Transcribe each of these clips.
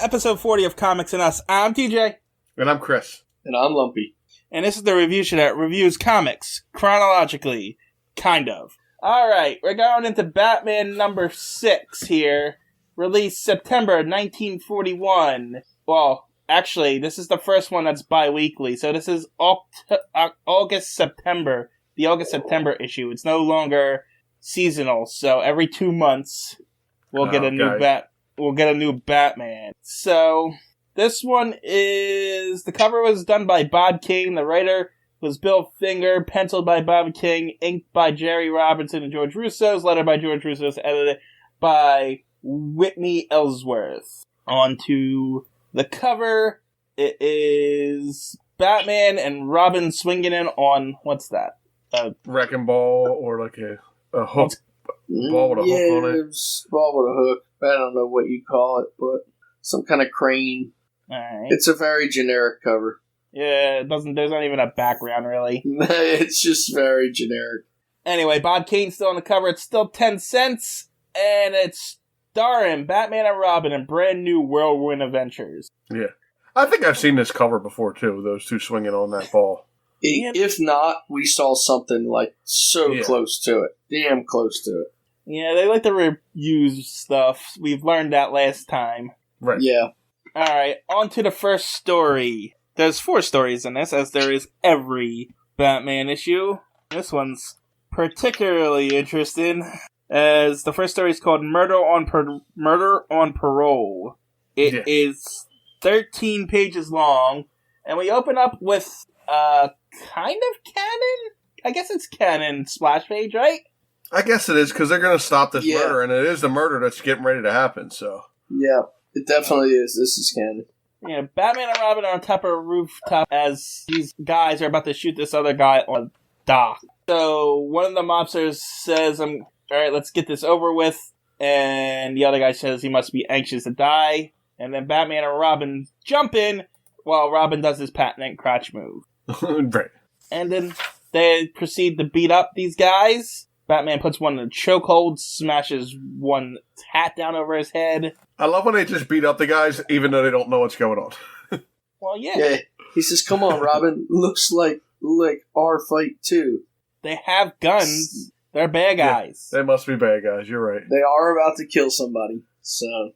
episode 40 of Comics and Us. I'm TJ. And I'm Chris. And I'm Lumpy. And this is the review show that reviews comics, chronologically, kind of. Alright, we're going into Batman number 6 here, released September 1941. Well, actually, this is the first one that's bi-weekly, so this is August-September, the August-September issue. It's no longer seasonal, so every 2 months we'll get a new Batman. So this one is, the cover was done by Bob King, the writer was Bill Finger, penciled by Bob King, inked by Jerry Robinson and George Russo, lettered by George Russo, edited by Whitney Ellsworth. On to the cover. It is Batman and Robin swinging in on, what's that? Wrecking ball, or like a hook. Ball with a hook on it. Ball with a hook. I don't know what you call it, but some kind of crane. Alright. It's a very generic cover. Yeah, there's not even a background, really. It's just very generic. Anyway, Bob Kane's still on the cover. It's still 10 cents, and it's starring Batman and Robin in brand new whirlwind adventures. Yeah. I think I've seen this cover before, too, those two swinging on that ball. If not, we saw something like close to it. Damn close to it. Yeah, they like to reuse stuff. We've learned that last time. Right. Yeah. Alright, on to the first story. There's 4 stories in this, as there is every Batman issue. This one's particularly interesting, as the first story is called Murder on Parole. It is 13 pages long, and we open up with kind of canon? I guess it's canon splash page, right? I guess it is, because they're going to stop this murder, and it is the murder that's getting ready to happen, so. Yeah, it definitely is. This is canon. Yeah, Batman and Robin are on top of a rooftop as these guys are about to shoot this other guy on a dock. So one of the mobsters says, alright, let's get this over with. And the other guy says he must be anxious to die. And then Batman and Robin jump in while Robin does his patent crotch move. Right. And then they proceed to beat up these guys. Batman puts one in a chokehold, smashes one hat down over his head. I love when they just beat up the guys, even though they don't know what's going on. Well, yeah. Yeah. He says, come on, Robin. Looks like our fight, too. They have guns. They're bad guys. Yeah, they must be bad guys. You're right. They are about to kill somebody. So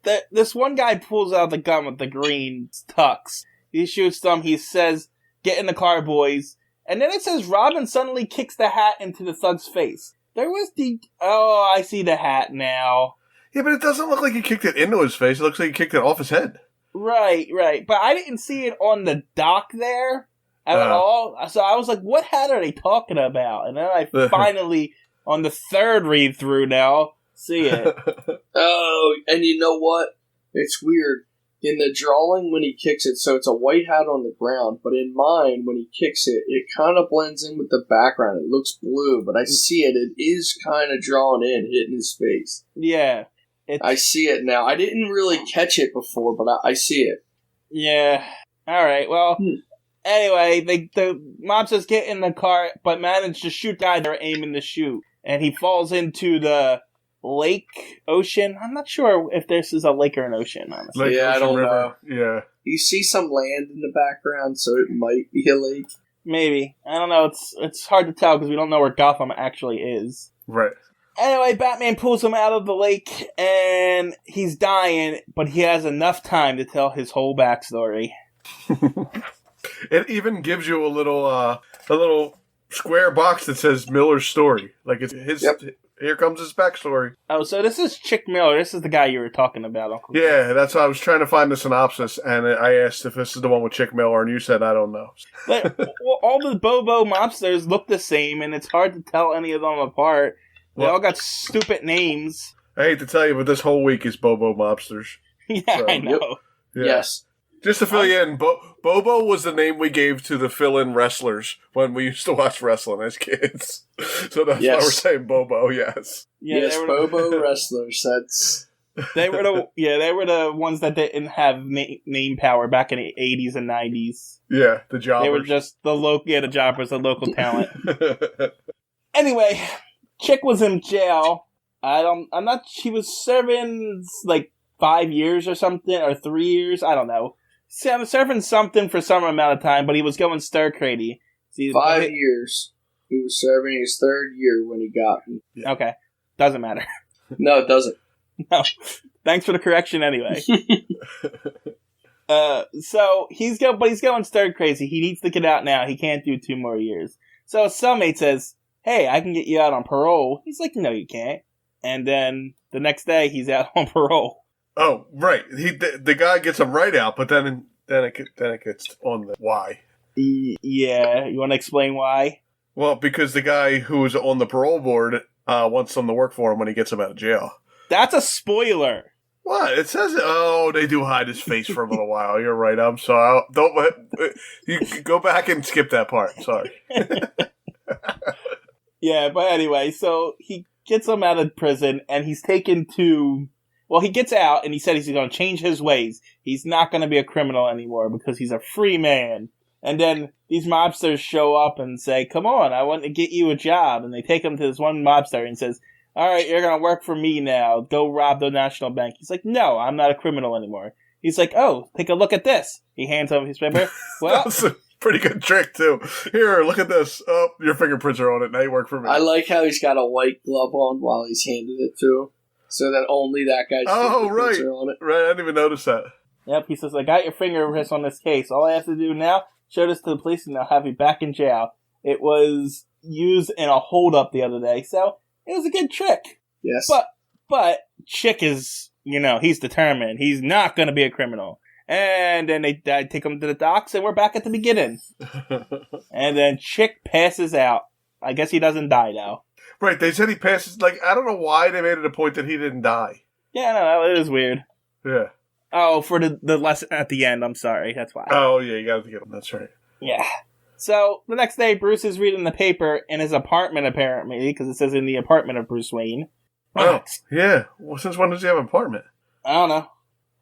this one guy pulls out the gun with the green tux. He shoots them. He says, "Get in the car, boys." And then it says Robin suddenly kicks the hat into the thug's face. I see the hat now. Yeah, but it doesn't look like he kicked it into his face. It looks like he kicked it off his head. Right. But I didn't see it on the dock there at all. So I was like, what hat are they talking about? And then I finally, on the third read-through now, see it. Oh, and you know what? It's weird. In the drawing, when he kicks it, so it's a white hat on the ground, but in mine, when he kicks it, it kind of blends in with the background. It looks blue, but I see it. It is kind of drawn in, hitting his face. Yeah. I see it now. I didn't really catch it before, but I see it. Yeah. Alright, well, anyway, the mobsters get in the car, but manage to shoot guys they're aiming to shoot. And he falls into the ocean. I'm not sure if this is a lake or an ocean, honestly. I don't know. Yeah. You see some land in the background, so it might be a lake. Maybe. I don't know. It's hard to tell because we don't know where Gotham actually is. Right. Anyway, Batman pulls him out of the lake, and he's dying, but he has enough time to tell his whole backstory. It even gives you a little square box that says Miller's story. Like it's his. Yep. Here comes his backstory. Oh, so this is Chick Miller. This is the guy you were talking about, Uncle. Yeah, that's why I was trying to find the synopsis, and I asked if this is the one with Chick Miller, and you said, I don't know. But, all the Bobo mobsters look the same, and it's hard to tell any of them apart. They all got stupid names. I hate to tell you, but this whole week is Bobo mobsters. Yeah, so, I know. Yep. Yeah. Yes. Just to fill you in, Bobo was the name we gave to the fill-in wrestlers when we used to watch wrestling as kids. So that's why we're saying Bobo, yes. Yeah, yes, Bobo wrestlers. They were the ones that didn't have name power back in the 80s and 90s. Yeah, the jobbers. They were just the jobbers, the local talent. Anyway, Chick was in jail. She was serving, like, 5 years or something, or 3 years. I don't know. Serving something for some amount of time, but he was going stir crazy. 5 years. He was serving his 3rd year when he got me. Okay. Doesn't matter. No, it doesn't. No. Thanks for the correction anyway. So he's going stir crazy. He needs to get out now. He can't do 2 more years. So his cellmate says, hey, I can get you out on parole. He's like, no, you can't. And then the next day, he's out on parole. Oh, right. The guy gets him right out, but then it gets on the why. Yeah, you want to explain why? Well, because the guy who's on the parole board wants them to work for him when he gets him out of jail. That's a spoiler. What? It says, they do hide his face for a little while. You're right. I'm sorry. You go back and skip that part. Sorry. Yeah, but anyway, so he gets him out of prison, and he's taken to... Well, he gets out, and he said he's going to change his ways. He's not going to be a criminal anymore because he's a free man. And then these mobsters show up and say, come on, I want to get you a job. And they take him to this one mobster and says, all right, you're going to work for me now. Go rob the National Bank. He's like, no, I'm not a criminal anymore. He's like, oh, take a look at this. He hands over his paper. Well, that's a pretty good trick, too. Here, look at this. Oh, your fingerprints are on it. Now you work for me. I like how he's got a white glove on while he's handed it to him. So that only that guy's fingerprints are on it. Right, I didn't even notice that. Yep, he says, I got your fingerprints on this case. All I have to do now, show this to the police and they'll have you back in jail. It was used in a holdup the other day, so it was a good trick. Yes. But Chick is, he's determined. He's not going to be a criminal. And then they take him to the docks and we're back at the beginning. And then Chick passes out. I guess he doesn't die, though. Right, they said he passes, I don't know why they made it a point that he didn't die. Yeah, no, it is weird. Yeah. Oh, for the lesson at the end, I'm sorry, that's why. Oh, yeah, you gotta get him, that's right. Yeah. So, the next day, Bruce is reading the paper in his apartment, apparently, because it says in the apartment of Bruce Wayne. Oh, yeah. Well, since when does he have an apartment? I don't know.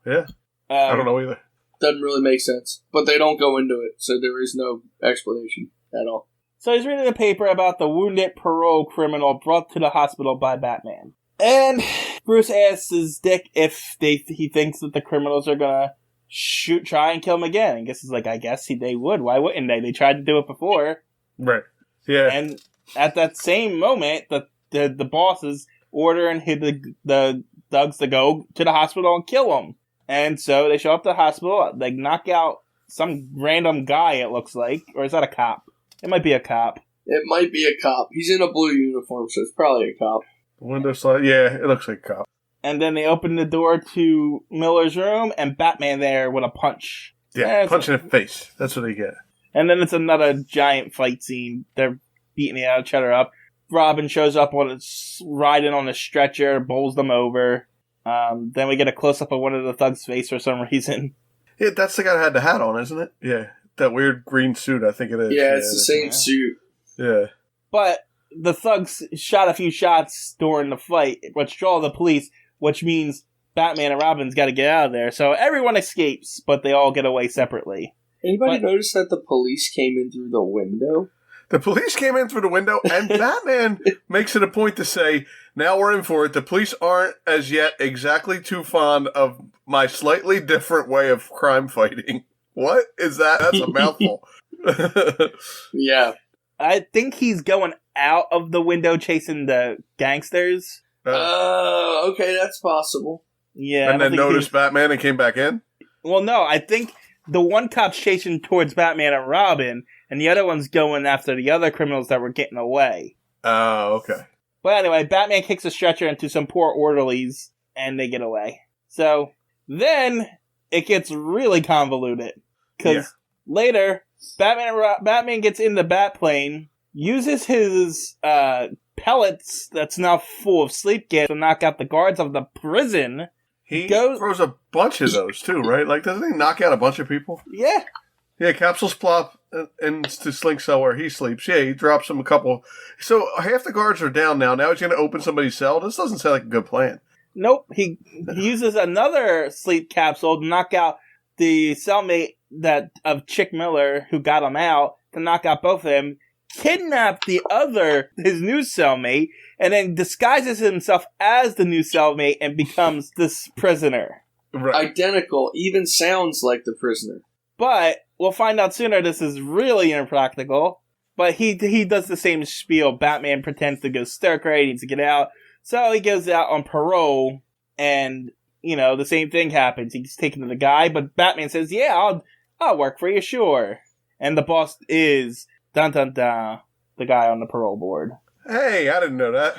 Yeah. I don't know either. Doesn't really make sense. But they don't go into it, so there is no explanation at all. So he's reading a paper about the wounded parole criminal brought to the hospital by Batman. And Bruce asks his Dick if he thinks that the criminals are gonna try and kill him again. And I guess they would. Why wouldn't they? They tried to do it before. Right. Yeah. And at that same moment, the boss is ordering the thugs to go to the hospital and kill him. And so they show up to the hospital, they knock out some random guy, it looks like. Or is that a cop? It might be a cop. It might be a cop. He's in a blue uniform, so it's probably a cop. Window slide. Yeah, it looks like a cop. And then they open the door to Miller's room, and Batman there with a punch. Yeah, punch in the face. That's what they get. And then it's another giant fight scene. They're beating each other up. Robin shows up riding on a stretcher, bowls them over. Then we get a close-up of one of the thugs' face for some reason. Yeah, that's the guy that had the hat on, isn't it? Yeah. That weird green suit, I think it is. Yeah, it's the same suit. Yeah. But the thugs shot a few shots during the fight, which draw the police, which means Batman and Robin's got to get out of there. So everyone escapes, but they all get away separately. Anybody notice that the police came in through the window? The police came in through the window, and Batman makes it a point to say, now we're in for it. The police aren't, as yet, exactly too fond of my slightly different way of crime fighting. What is that? That's a mouthful. Yeah. I think he's going out of the window chasing the gangsters. Okay, that's possible. Yeah. And then noticed Batman and came back in? Well, no, I think the one cop's chasing towards Batman and Robin, and the other one's going after the other criminals that were getting away. Oh, okay. But anyway, Batman kicks a stretcher into some poor orderlies, and they get away. So, then, it gets really convoluted. Because later, Batman gets in the Batplane, uses his pellets that's now full of sleep gas to knock out the guards of the prison. He throws a bunch of those, too, right? Doesn't he knock out a bunch of people? Yeah. Yeah, capsules plop into Slink Cell where he sleeps. Yeah, he drops him a couple. So half the guards are down now. Now he's going to open somebody's cell? This doesn't sound like a good plan. Nope. He uses another sleep capsule to knock out the cellmate of Chick Miller, who got him out, to knock out both of them, kidnap his new cellmate, and then disguises himself as the new cellmate and becomes this prisoner. Identical, even sounds like the prisoner. But we'll find out sooner this is really impractical. But he does the same spiel. Batman pretends to go stir crazy, needs to get out. So he goes out on parole, and, the same thing happens. He's taken to the guy, but Batman says, yeah, I'll work for you, sure. And the boss is, dun dun dun, the guy on the parole board. Hey, I didn't know that.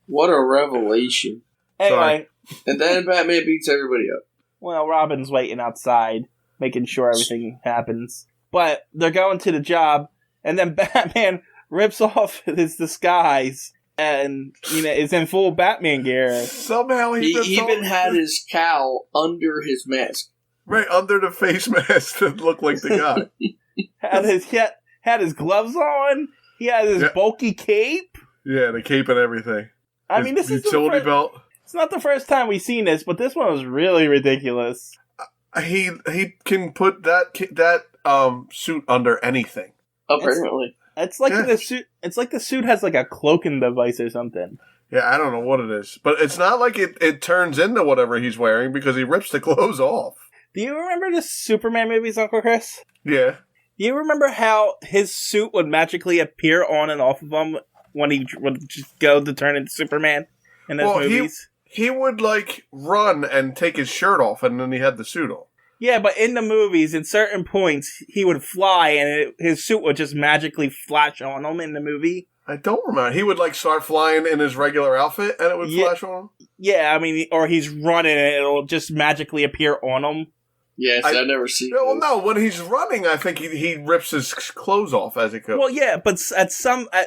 What a revelation. Anyway. And then Batman beats everybody up. Well, Robin's waiting outside, making sure everything happens. But they're going to the job, and then Batman rips off his disguise and, is in full Batman gear. Somehow he even had his cowl under his mask. Right, under the face mask to look like the guy. had his gloves on. He had his bulky cape. Yeah, the cape and everything. I mean, this is utility belt. It's not the first time we've seen this, but this one was really ridiculous. He can put that suit under anything. Apparently, it's like the suit. It's like the suit has like a cloaking device or something. Yeah, I don't know what it is, but it's not like it turns into whatever he's wearing because he rips the clothes off. Do you remember the Superman movies, Uncle Chris? Yeah. Do you remember how his suit would magically appear on and off of him when he would just go to turn into Superman in those movies? He would, run and take his shirt off, and then he had the suit on. Yeah, but in the movies, in certain points, he would fly, and his suit would just magically flash on him in the movie. I don't remember. He would, start flying in his regular outfit, and it would flash on him? Yeah, I mean, or he's running, and it'll just magically appear on him. Yes, I've never seen it. Well, no, when he's running, I think he rips his clothes off as he goes. Well, yeah, but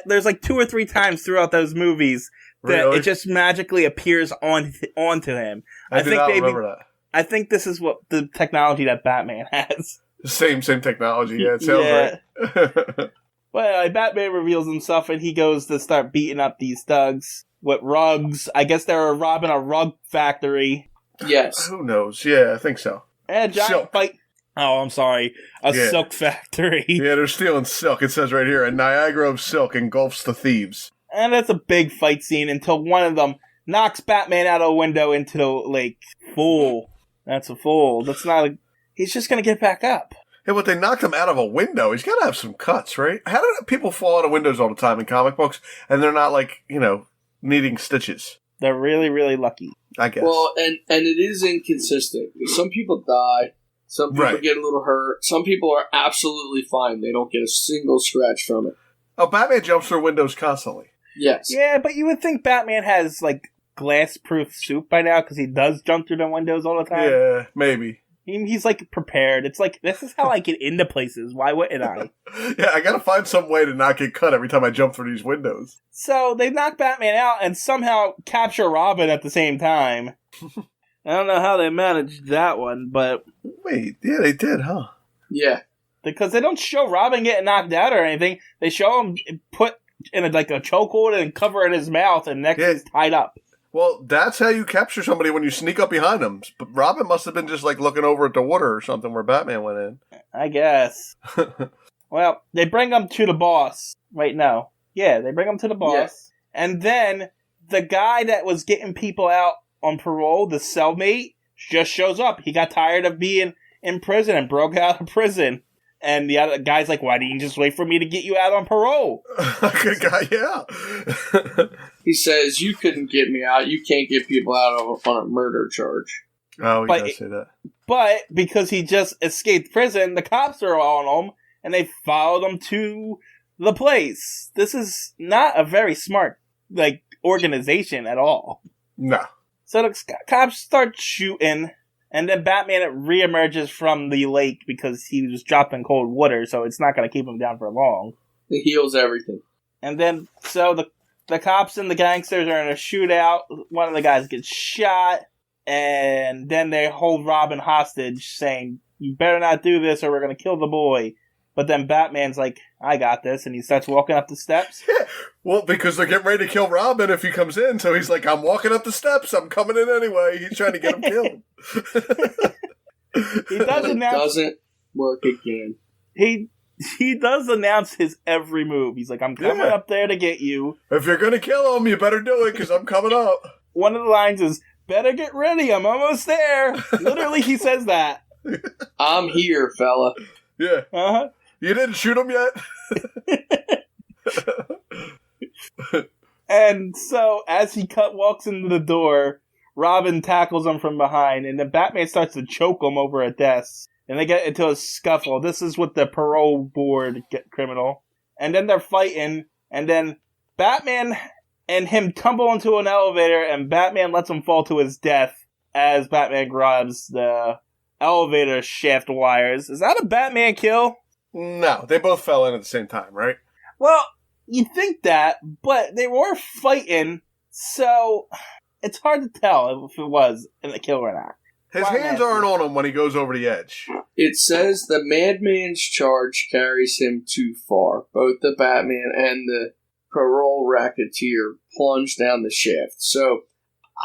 there's 2 or 3 times throughout those movies that it just magically appears onto him. I do not remember that. I think this is what the technology that Batman has. Same technology, yeah, it sounds right. Well, Batman reveals himself and he goes to start beating up these thugs with rugs. I guess they were robbing a rug factory. Yes. Who knows? Yeah, I think so. And a giant fight. Oh, I'm sorry. A silk factory. Yeah, they're stealing silk. It says right here, a Niagara of silk engulfs the thieves. And that's a big fight scene until one of them knocks Batman out of a window into the lake. Fool. That's a fool. That's not a... He's just going to get back up. Yeah, but they knocked him out of a window. He's got to have some cuts, right? How do people fall out of windows all the time in comic books, and they're not, needing stitches? They're really, really lucky. I guess. Well, and it is inconsistent. Some people die. Some people get a little hurt. Some people are absolutely fine. They don't get a single scratch from it. Oh, Batman jumps through windows constantly. Yes. Yeah, but you would think Batman has, glass-proof suit by now, because he does jump through the windows all the time. Yeah, maybe. He's, prepared. It's this is how I get into places. Why wouldn't I? Yeah, I gotta find some way to not get cut every time I jump through these windows. So, they knock Batman out and somehow capture Robin at the same time. I don't know how they managed that one, but... Wait, yeah, they did, huh? Yeah. Because they don't show Robin getting knocked out or anything. They show him put in a chokehold and cover in his mouth and neck is tied up. Well, that's how you capture somebody when you sneak up behind them. But Robin must have been just looking over at the water or something where Batman went in. I guess. Well, they bring him to the boss. Wait, no. Yeah, they bring him to the boss. Yeah. And then the guy that was getting people out on parole, the cellmate, just shows up. He got tired of being in prison and broke out of prison. And the other guy's like, why didn't you just wait for me to get you out on parole? Good guy, yeah. He says, you couldn't get me out. You can't get people out on a murder charge. Oh, he does say that. But because he just escaped prison, the cops are on him, and they followed him to the place. This is not a very smart, organization at all. No. So the cops start shooting... And then Batman reemerges from the lake because he was dropped in cold water, so it's not going to keep him down for long. It heals everything. And then, so the cops and the gangsters are in a shootout. One of the guys gets shot, and then they hold Robin hostage, saying, you better not do this or we're going to kill the boy. But then Batman's like, I got this, and he starts walking up the steps. Well, because they're getting ready to kill Robin if he comes in, so he's like, I'm walking up the steps, I'm coming in anyway. He's trying to get him killed. He doesn't work again. He does announce his every move. He's like, I'm coming up there to get you. If you're going to kill him, you better do it, because I'm coming up. One of the lines is, better get ready. I'm almost there. Literally, he says that. I'm here, fella. Yeah. Uh-huh. You didn't shoot him yet? And so, as he walks into the door, Robin tackles him from behind, and then Batman starts to choke him over a desk. And they get into a scuffle. This is with the parole board criminal. And then they're fighting, and then Batman and him tumble into an elevator, and Batman lets him fall to his death as Batman grabs the elevator shaft wires. Is that a Batman kill? No, they both fell in at the same time, right? Well, you'd think that, but they were fighting, so it's hard to tell if it was a kill or not. His hands aren't on him when he goes over the edge. It says the madman's charge carries him too far. Both the Batman and the parole racketeer plunge down the shaft. So,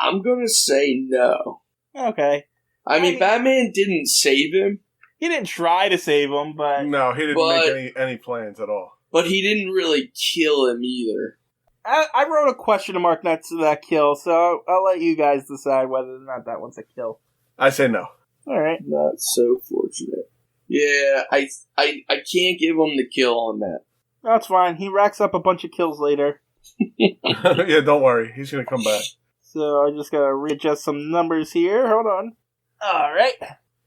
I'm going to say no. Okay. I mean, Batman didn't save him. He didn't try to save him, but... No, he didn't make any plans at all. But he didn't really kill him either. I wrote a question mark next to that kill, so I'll let you guys decide whether or not that one's a kill. I say no. Alright. Not so fortunate. Yeah, I can't give him the kill on that. That's fine. He racks up a bunch of kills later. Yeah, don't worry. He's going to come back. So I just gotta readjust some numbers here. Hold on. Alright.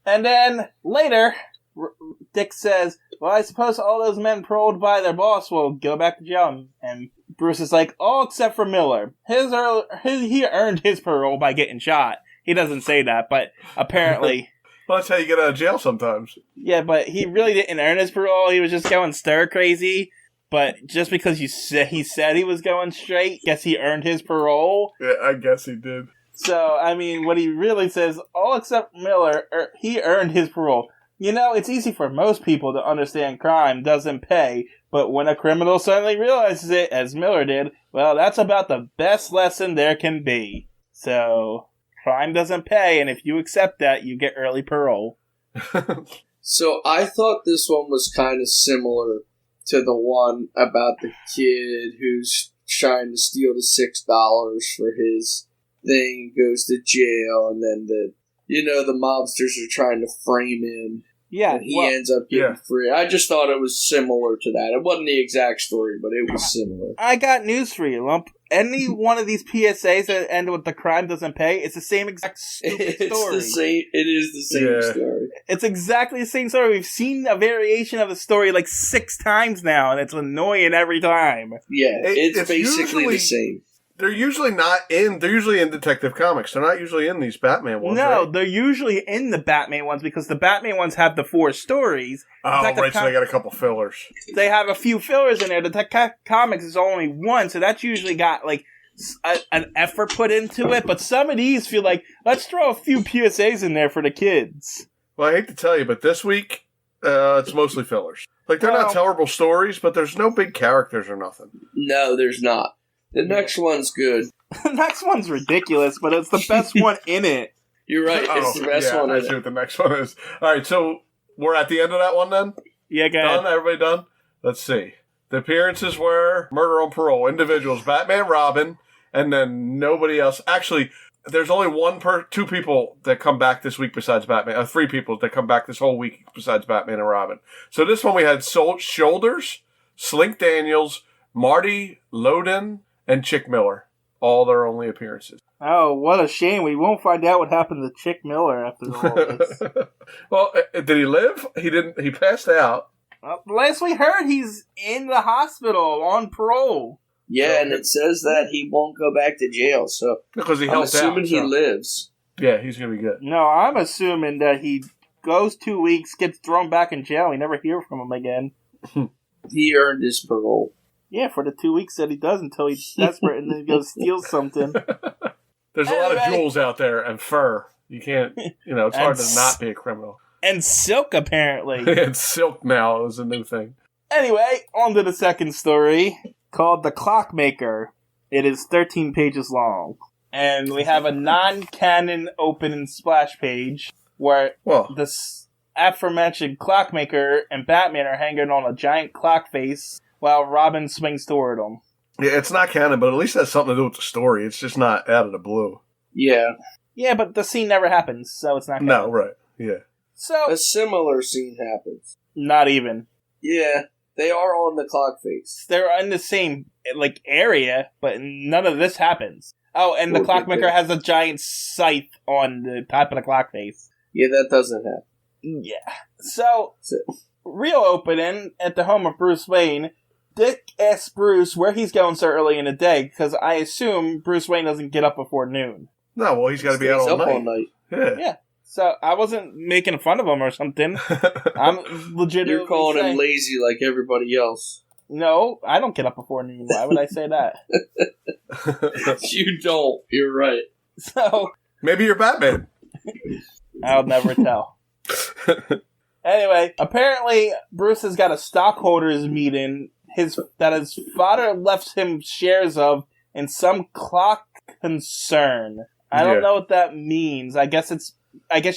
And then, later, Dick says, well, I suppose all those men paroled by their boss will go back to jail. And Bruce is like, all except for Miller. He earned his parole by getting shot. He doesn't say that, but apparently... Well, that's how you get out of jail sometimes. Yeah, but he really didn't earn his parole. He was just going stir-crazy. But just because he said he was going straight, guess he earned his parole? Yeah, I guess he did. So, I mean, what he really says, all except Miller, he earned his parole. You know, it's easy for most people to understand crime doesn't pay, but when a criminal suddenly realizes it, as Miller did, well, that's about the best lesson there can be. So, crime doesn't pay, and if you accept that, you get early parole. So, I thought this one was kind of similar to the one about the kid who's trying to steal the $6 for his thing, goes to jail, and then the mobsters are trying to frame him. Yeah, and he ends up getting free. I just thought it was similar to that. It wasn't the exact story, but it was similar. I got news for you, Lump. Any one of these PSAs that end with the crime doesn't pay, it's the same exact stupid story. It is the same story. It's exactly the same story. We've seen a variation of the story like 6 times now, and it's annoying every time. Yeah, it's basically the same. They're usually in Detective Comics. They're not usually in these Batman ones. No, right? They're usually in the Batman ones because the Batman ones have the 4 stories. Oh, right, so they got a couple fillers. They have a few fillers in there. Detective Comics is only 1, so that's usually got like an effort put into it. But some of these feel like, let's throw a few PSAs in there for the kids. Well, I hate to tell you, but this week, it's mostly fillers. Like, they're not terrible stories, but there's no big characters or nothing. No, there's not. The next one's good. The next one's ridiculous, but it's the best one in it. You're right, it's the best one in it. I see what the next one is. Alright, so we're at the end of that one then? Yeah, go ahead. Done? Everybody done? Let's see. The appearances were Murder on Parole, individuals, Batman, Robin, and then nobody else. Actually, there's only 2 people that come back this week besides Batman. 3 people that come back this whole week besides Batman and Robin. So this one we had Shoulders, Slink Daniels, Marty Loden, and Chick Miller. All their only appearances. Oh, what a shame. We won't find out what happened to Chick Miller after all this. Well, did he live? He didn't. He passed out. Last we heard, he's in the hospital on parole. Yeah, and it says that he won't go back to jail, so because I'm assuming he lives. Yeah, he's going to be good. No, I'm assuming that he goes 2 weeks, gets thrown back in jail, we never hear from him again. He earned his parole. Yeah, for the 2 weeks that he does until he's desperate and then he goes steal something. There's a lot of jewels out there and fur. You can't, it's hard to not be a criminal. And silk, apparently. And silk now is a new thing. Anyway, on to the second story, called The Clockmaker. It is 13 pages long. And we have a non-canon open and splash page where this aforementioned Clockmaker and Batman are hanging on a giant clock face while Robin swings toward him. Yeah, it's not canon, but at least it has something to do with the story. It's just not out of the blue. Yeah. Yeah, but the scene never happens, so it's not. No, right? Yeah. So a similar scene happens. Not even. Yeah, they are on the clock face. They're in the same area, but none of this happens. Oh, and the clockmaker has a giant scythe on the top of the clock face. Yeah, that doesn't happen. Yeah. So, real opening at the home of Bruce Wayne. Dick asks Bruce where he's going so early in the day, because I assume Bruce Wayne doesn't get up before noon. No, well, he's got to be out all night. Yeah. So, I wasn't making fun of him or something. I'm legitimately You're calling him lazy like everybody else. No, I don't get up before noon. Why would I say that? You don't. You're right. So... Maybe you're Batman. I'll never tell. Anyway, apparently Bruce has got a stockholders meeting that his father left him shares of in some clock concern. I don't know what that means. I guess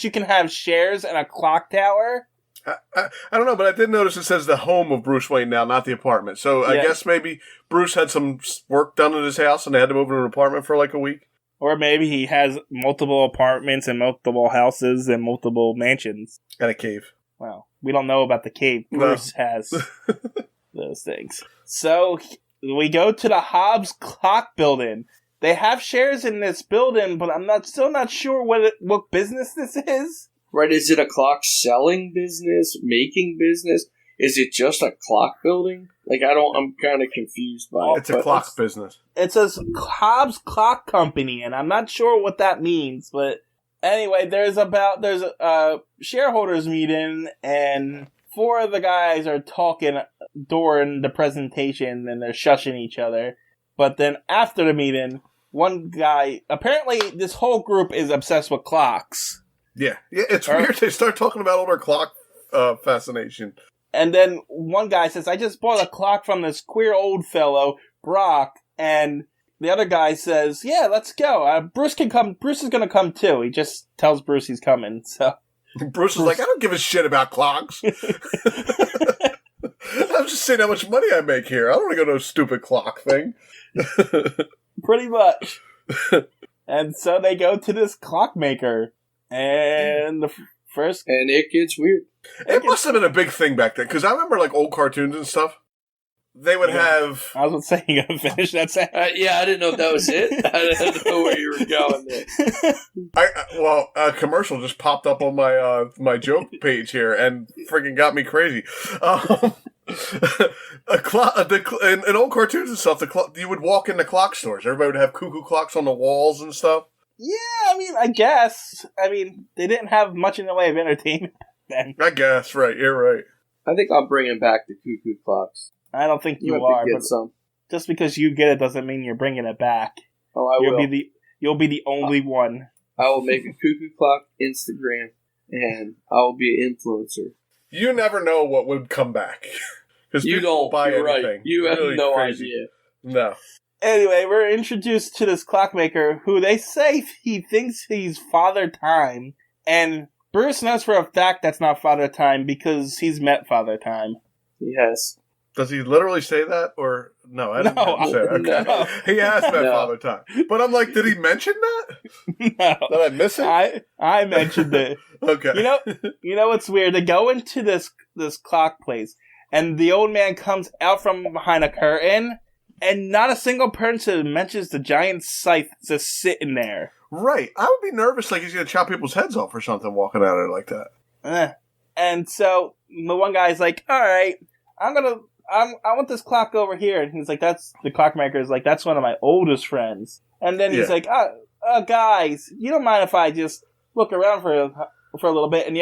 you can have shares in a clock tower. I don't know, but I did notice it says the home of Bruce Wayne now, not the apartment. So I guess maybe Bruce had some work done at his house and they had to move to an apartment for like a week. Or maybe he has multiple apartments and multiple houses and multiple mansions. And a cave. Well, we don't know about the cave. Bruce has those things. So we go to the Hobbs Clock Building. They have shares in this building, but I'm still not sure what business this is. Right, is it a clock selling business, making business? Is it just a clock building? I'm kind of confused by it. It's a clock business. It says Hobbs Clock Company, and I'm not sure what that means, but anyway, there's a shareholders meeting, and 4 of the guys are talking during the presentation, and they're shushing each other. But then after the meeting, one guy, apparently this whole group is obsessed with clocks. Yeah, it's weird. They start talking about all their clock fascination. And then one guy says, I just bought a clock from this queer old fellow, Brock. And the other guy says, yeah, let's go. Bruce can come. Bruce is going to come too. He just tells Bruce he's coming. So Bruce is like, I don't give a shit about clocks. I'm just saying how much money I make here. I don't want to go to a stupid clock thing. Pretty much. And so they go to this clockmaker. And the first... And it gets weird. It must have been a big thing back then, because I remember, old cartoons and stuff. They would have... I was saying you gotta finish that sentence. Yeah, I didn't know if that was it. I didn't know where you were going there. A commercial just popped up on my joke page here and freaking got me crazy. In old cartoons and stuff, you would walk into clock stores. Everybody would have cuckoo clocks on the walls and stuff. Yeah, I guess. They didn't have much in the way of entertainment then. I guess, right. You're right. I think I'm bringing back the cuckoo clocks. I don't think you are, but some. Just because you get it doesn't mean you're bringing it back. Oh, I will. You'll be the only one. I will make a cuckoo clock Instagram, and I will be an influencer. You never know what would come back. You don't buy anything. Right. You have really no crazy. idea. No. Anyway, we're introduced to this clockmaker who they say he thinks he's Father Time, and Bruce knows for a fact that's not Father Time because he's met Father Time. Yes. Does he literally say that? Or no, I didn't say that. Okay. No. He has met Father Time. But I'm like, did he mention that? No. Did I miss it? I mentioned it. Okay. You know what's weird? They go into this clock place, and the old man comes out from behind a curtain, and not a single person mentions the giant scythe just sitting there. Right. I would be nervous like he's going to chop people's heads off or something walking out of it like that. And so the one guy's like, all right, I want this clock over here. And he's like, the clockmaker is like, that's one of my oldest friends. And then he's like, guys, you don't mind if I just look around for a little bit? And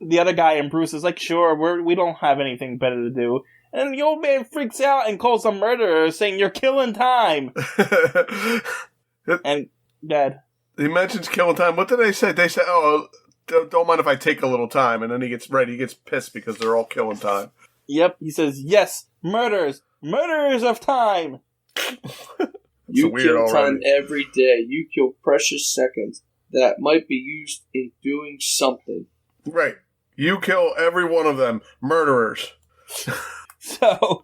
the other guy and Bruce is like, sure, we don't have anything better to do. And the old man freaks out and calls them murderers, saying, you're killing time. And Dad. He mentions killing time. What did they say? They said, oh, don't mind if I take a little time. And then he gets pissed because they're all killing time. Yep, he says, yes, murderers of time. You kill time every day. You kill precious seconds that might be used in doing something. Right. You kill every one of them. Murderers. So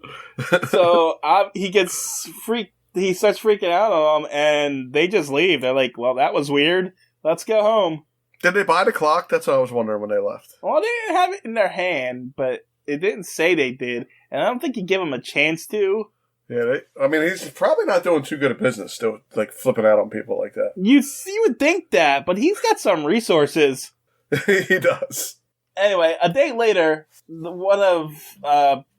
he gets freaked. He starts freaking out on them, and they just leave. They're like, well, that was weird. let's go home. Did they buy the clock? That's what I was wondering when they left. Well, they didn't have it in their hand, but it didn't say they did. And I don't think you give them a chance to. Yeah, he's probably not doing too good a business still, like flipping out on people like that. You would think that, but he's got some resources. He does. Anyway, a day later, one of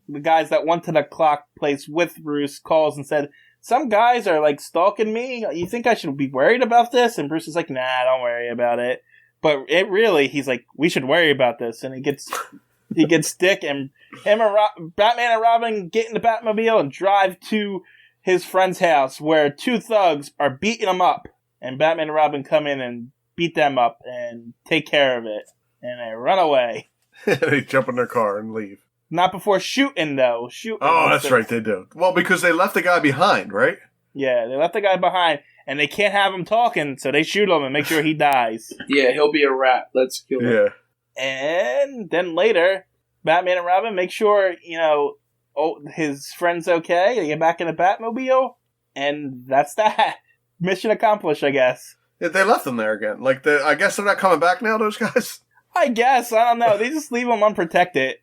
the guys that went to the clock place with Bruce calls and said, some guys are like stalking me. You think I should be worried about this? And Bruce is like, nah, don't worry about it. But he's like, we should worry about this. And he gets Dick and him and Batman and Robin get in the Batmobile and drive to his friend's house where two thugs are beating him up. And Batman and Robin come in and beat them up and take care of it. And they run away. They jump in their car and leave. Not before shooting, though. Oh, that's right, they do. Well, because they left the guy behind, right? Yeah, they left the guy behind, and they can't have him talking, so they shoot him and make sure he dies. Yeah, he'll be a rat. Let's kill him. Yeah. And then later, Batman and Robin make sure, his friend's okay. They get back in the Batmobile, and that's that. Mission accomplished, I guess. Yeah, they left him there again. I guess they're not coming back now, those guys? I guess. I don't know. They just leave him unprotected.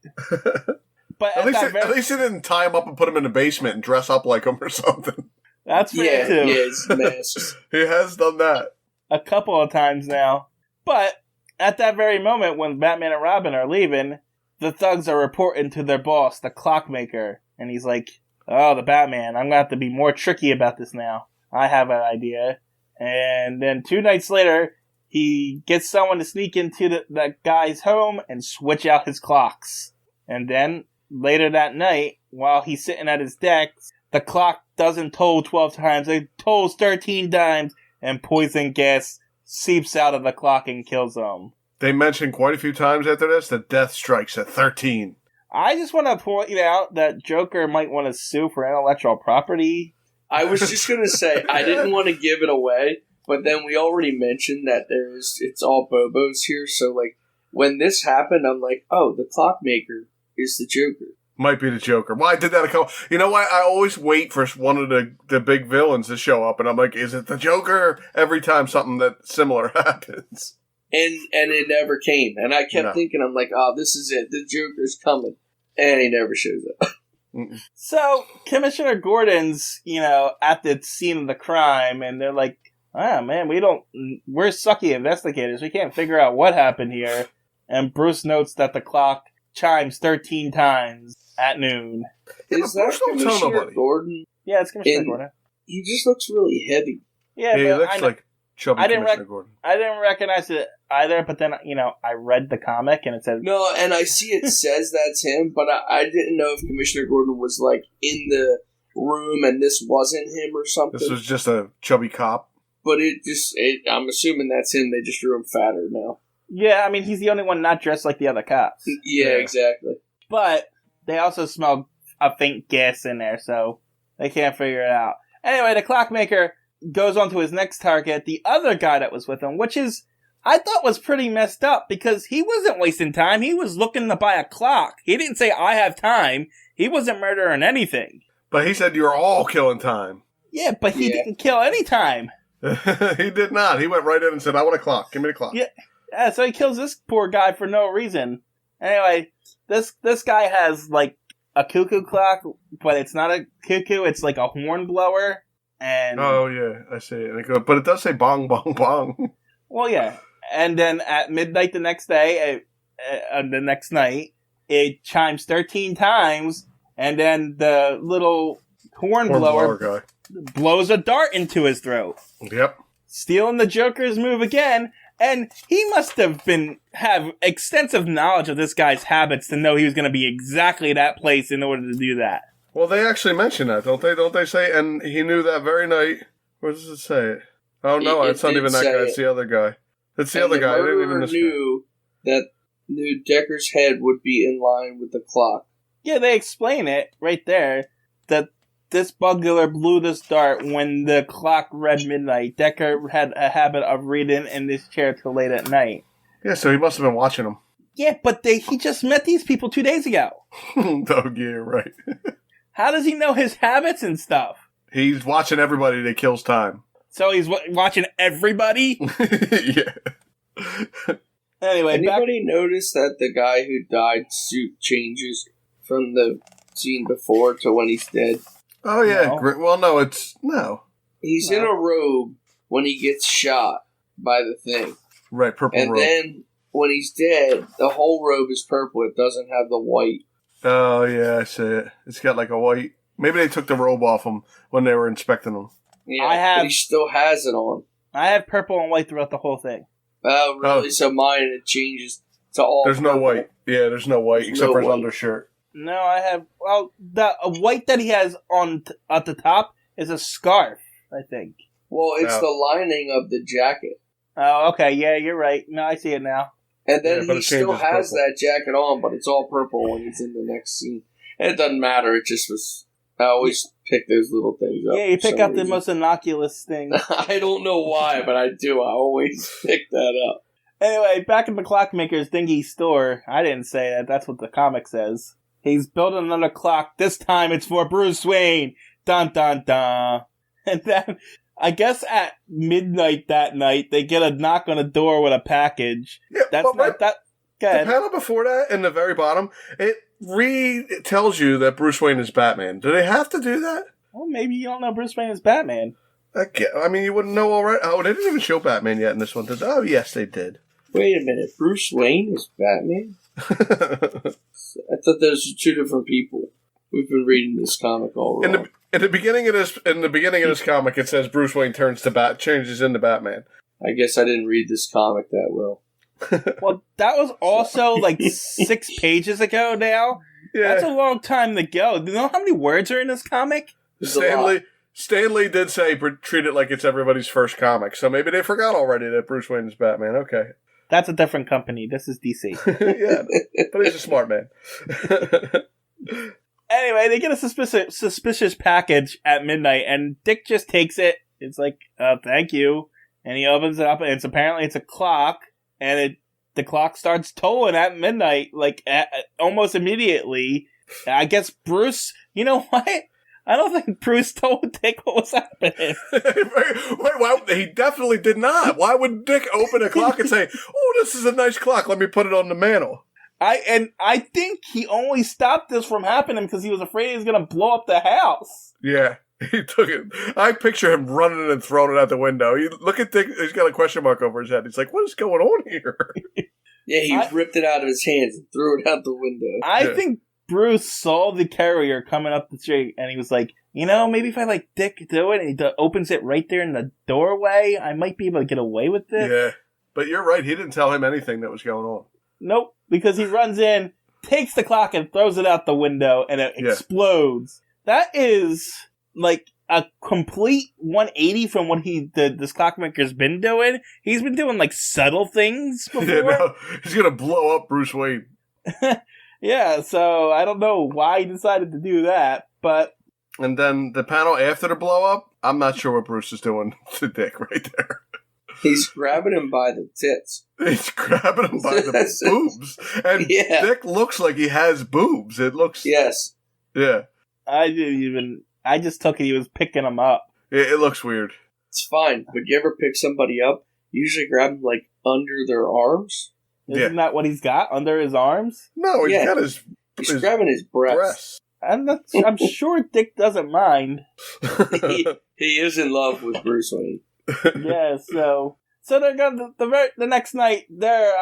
But at least they didn't tie him up and put him in the basement and dress up like him or something. That's fair, too. Yeah, it's masks. He has done that. A couple of times now. But at that very moment when Batman and Robin are leaving, the thugs are reporting to their boss, the clockmaker. And he's like, oh, the Batman, I'm going to have to be more tricky about this now. I have an idea. And then 2 nights later, he gets someone to sneak into that guy's home and switch out his clocks. And then, later that night, while he's sitting at his desk, the clock doesn't toll 12 times. It tolls 13 times, and poison gas seeps out of the clock and kills him. They mentioned quite a few times after this that death strikes at 13. I just want to point out that Joker might want to sue for intellectual property. I was just going to say, I didn't want to give it away. But then we already mentioned that it's all Bobos here, so when this happened, I'm like, oh, the clockmaker is the Joker. Might be the Joker. Well, I did that a couple. You know what? I always wait for one of the big villains to show up, and I'm like, is it the Joker? Every time something that similar happens. And it never came. And I kept thinking, I'm like, oh, this is it. The Joker's coming. And he never shows up. So, Commissioner Gordon's, at the scene of the crime, and they're like, ah, man, we're sucky investigators. We can't figure out what happened here. And Bruce notes that the clock chimes 13 times at noon. Is that Commissioner Gordon? Yeah, it's Commissioner Gordon. He just looks really heavy. Yeah, he looks like chubby Commissioner Gordon. I didn't recognize it either, but then, I read the comic and it said... No, and I see it says that's him, but I didn't know if Commissioner Gordon was, in the room and this wasn't him or something. This was just a chubby cop. But I'm assuming that's him. They just drew him fatter now. Yeah, he's the only one not dressed like the other cops. Yeah, exactly. But they also smell a faint gas in there, so they can't figure it out. Anyway, the clockmaker goes on to his next target, the other guy that was with him, which I thought was pretty messed up because he wasn't wasting time. He was looking to buy a clock. He didn't say, I have time. He wasn't murdering anything. But he said you're all killing time. Yeah, but he didn't kill any time. He did not. He went right in and said, I want a clock. Give me the clock. Yeah, so he kills this poor guy for no reason. Anyway, this guy has, a cuckoo clock, but it's not a cuckoo. It's like a horn blower. And oh, yeah, I see it. But it does say bong, bong, bong. Well, yeah. And then at midnight the next day, the next night, it chimes 13 times, and then the little horn blower guy blows a dart into his throat. Yep. Stealing the Joker's move again, and he must have have extensive knowledge of this guy's habits to know he was going to be exactly that place in order to do that. Well, they actually mention that, don't they? Don't they say, and he knew that very night. Where does it say it? Oh, no, it's not even that guy. It's the other guy. It's the other guy. I didn't even knew Decker's head would be in line with the clock. Yeah, they explain it right there, that this burglar blew this dart when the clock read midnight. Decker had a habit of reading in this chair till late at night. Yeah, so he must have been watching them. Yeah, but he just met these people 2 days ago. Oh, yeah, right. How does he know his habits and stuff? He's watching everybody that kills time. So he's watching everybody? Yeah. Anyway, anybody notice that the guy who died suit changes from the scene before to when he's dead? Oh, yeah. No. Well, no, no. He's in a robe when he gets shot by the thing. Right, purple and robe. And then when he's dead, the whole robe is purple. It doesn't have the white. Oh, yeah, I see it. It's got like a white... Maybe they took the robe off him when they were inspecting him. Yeah, but he still has it on. I have purple and white throughout the whole thing. Oh, really? Oh. So mine, it changes to all There's purple. no white. Yeah, there's no white except for his undershirt. No, I have... Well, the white that he has on at the top is a scarf, I think. Well, it's the lining of the jacket. Oh, okay. Yeah, you're right. No, I see it now. And then he still has that jacket on, but it's all purple when he's in the next scene. And it doesn't matter. It just was... I always pick those little things up. Yeah, you pick up the most innocuous thing. I don't know why, but I do. I always pick that up. Anyway, back in the clockmaker's dingy store, I didn't say that. That's what the comic says. He's building another clock. This time it's for Bruce Wayne. Dun, dun, dun. And then, I guess at midnight that night, they get a knock on the door with a package. Yeah, that's but not that... The panel before that, in the very bottom, it tells you that Bruce Wayne is Batman. Do they have to do that? Well, maybe you don't know Bruce Wayne is Batman. I mean, you wouldn't know already. Oh, they didn't even show Batman yet in this one. Oh, yes, they did. Wait a minute. Bruce Wayne is Batman? I thought those were two different people. We've been reading this comic all wrong. In the beginning of this comic, it says Bruce Wayne changes into Batman. I guess I didn't read this comic that well. Well, that was also like 6 pages ago now. Yeah. That's a long time to go. Do you know how many words are in this comic? Stanley did say treat it like it's everybody's first comic, so maybe they forgot already that Bruce Wayne is Batman. Okay. That's a different company. This is DC. Yeah, but he's a smart man. Anyway, they get a suspicious package at midnight, and Dick just takes it. It's like, thank you. And he opens it up, and apparently it's a clock. And the clock starts tolling at midnight, like almost immediately. I guess Bruce, you know what? I don't think Bruce told Dick what was happening. Wait, he definitely did not. Why would Dick open a clock and say, "Oh, this is a nice clock. Let me put it on the mantle"? I think he only stopped this from happening because he was afraid he was going to blow up the house. Yeah. He took it. I picture him running and throwing it out the window. Look at Dick. He's got a question mark over his head. He's like, what is going on here? Yeah, he ripped it out of his hands and threw it out the window. I think Bruce saw the carrier coming up the street, and he was like, maybe if I let Dick do it, and he opens it right there in the doorway, I might be able to get away with it. Yeah, but you're right. He didn't tell him anything that was going on. Nope, because he runs in, takes the clock, and throws it out the window, and it explodes. That is... like a complete 180 from what this clockmaker's been doing. He's been doing like subtle things before. Yeah, no, he's gonna blow up Bruce Wayne. Yeah, so I don't know why he decided to do that, but... And then the panel after the blow up, I'm not sure what Bruce is doing to Dick right there. He's grabbing him by the tits. He's grabbing him by the boobs. And Dick looks like he has boobs. It looks... Yes. Yeah. I just took it he was picking them up. It looks weird. It's fine, but you ever pick somebody up, you usually grab them, like, under their arms? Isn't that what he's got, under his arms? No, he's got his grabbing his breasts. I'm sure Dick doesn't mind. He is in love with Bruce Wayne. Yeah, so they're going the next night, they're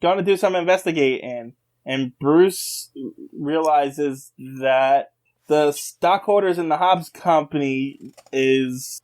going to do some investigating, and Bruce realizes that the stockholders in the Hobbs company is,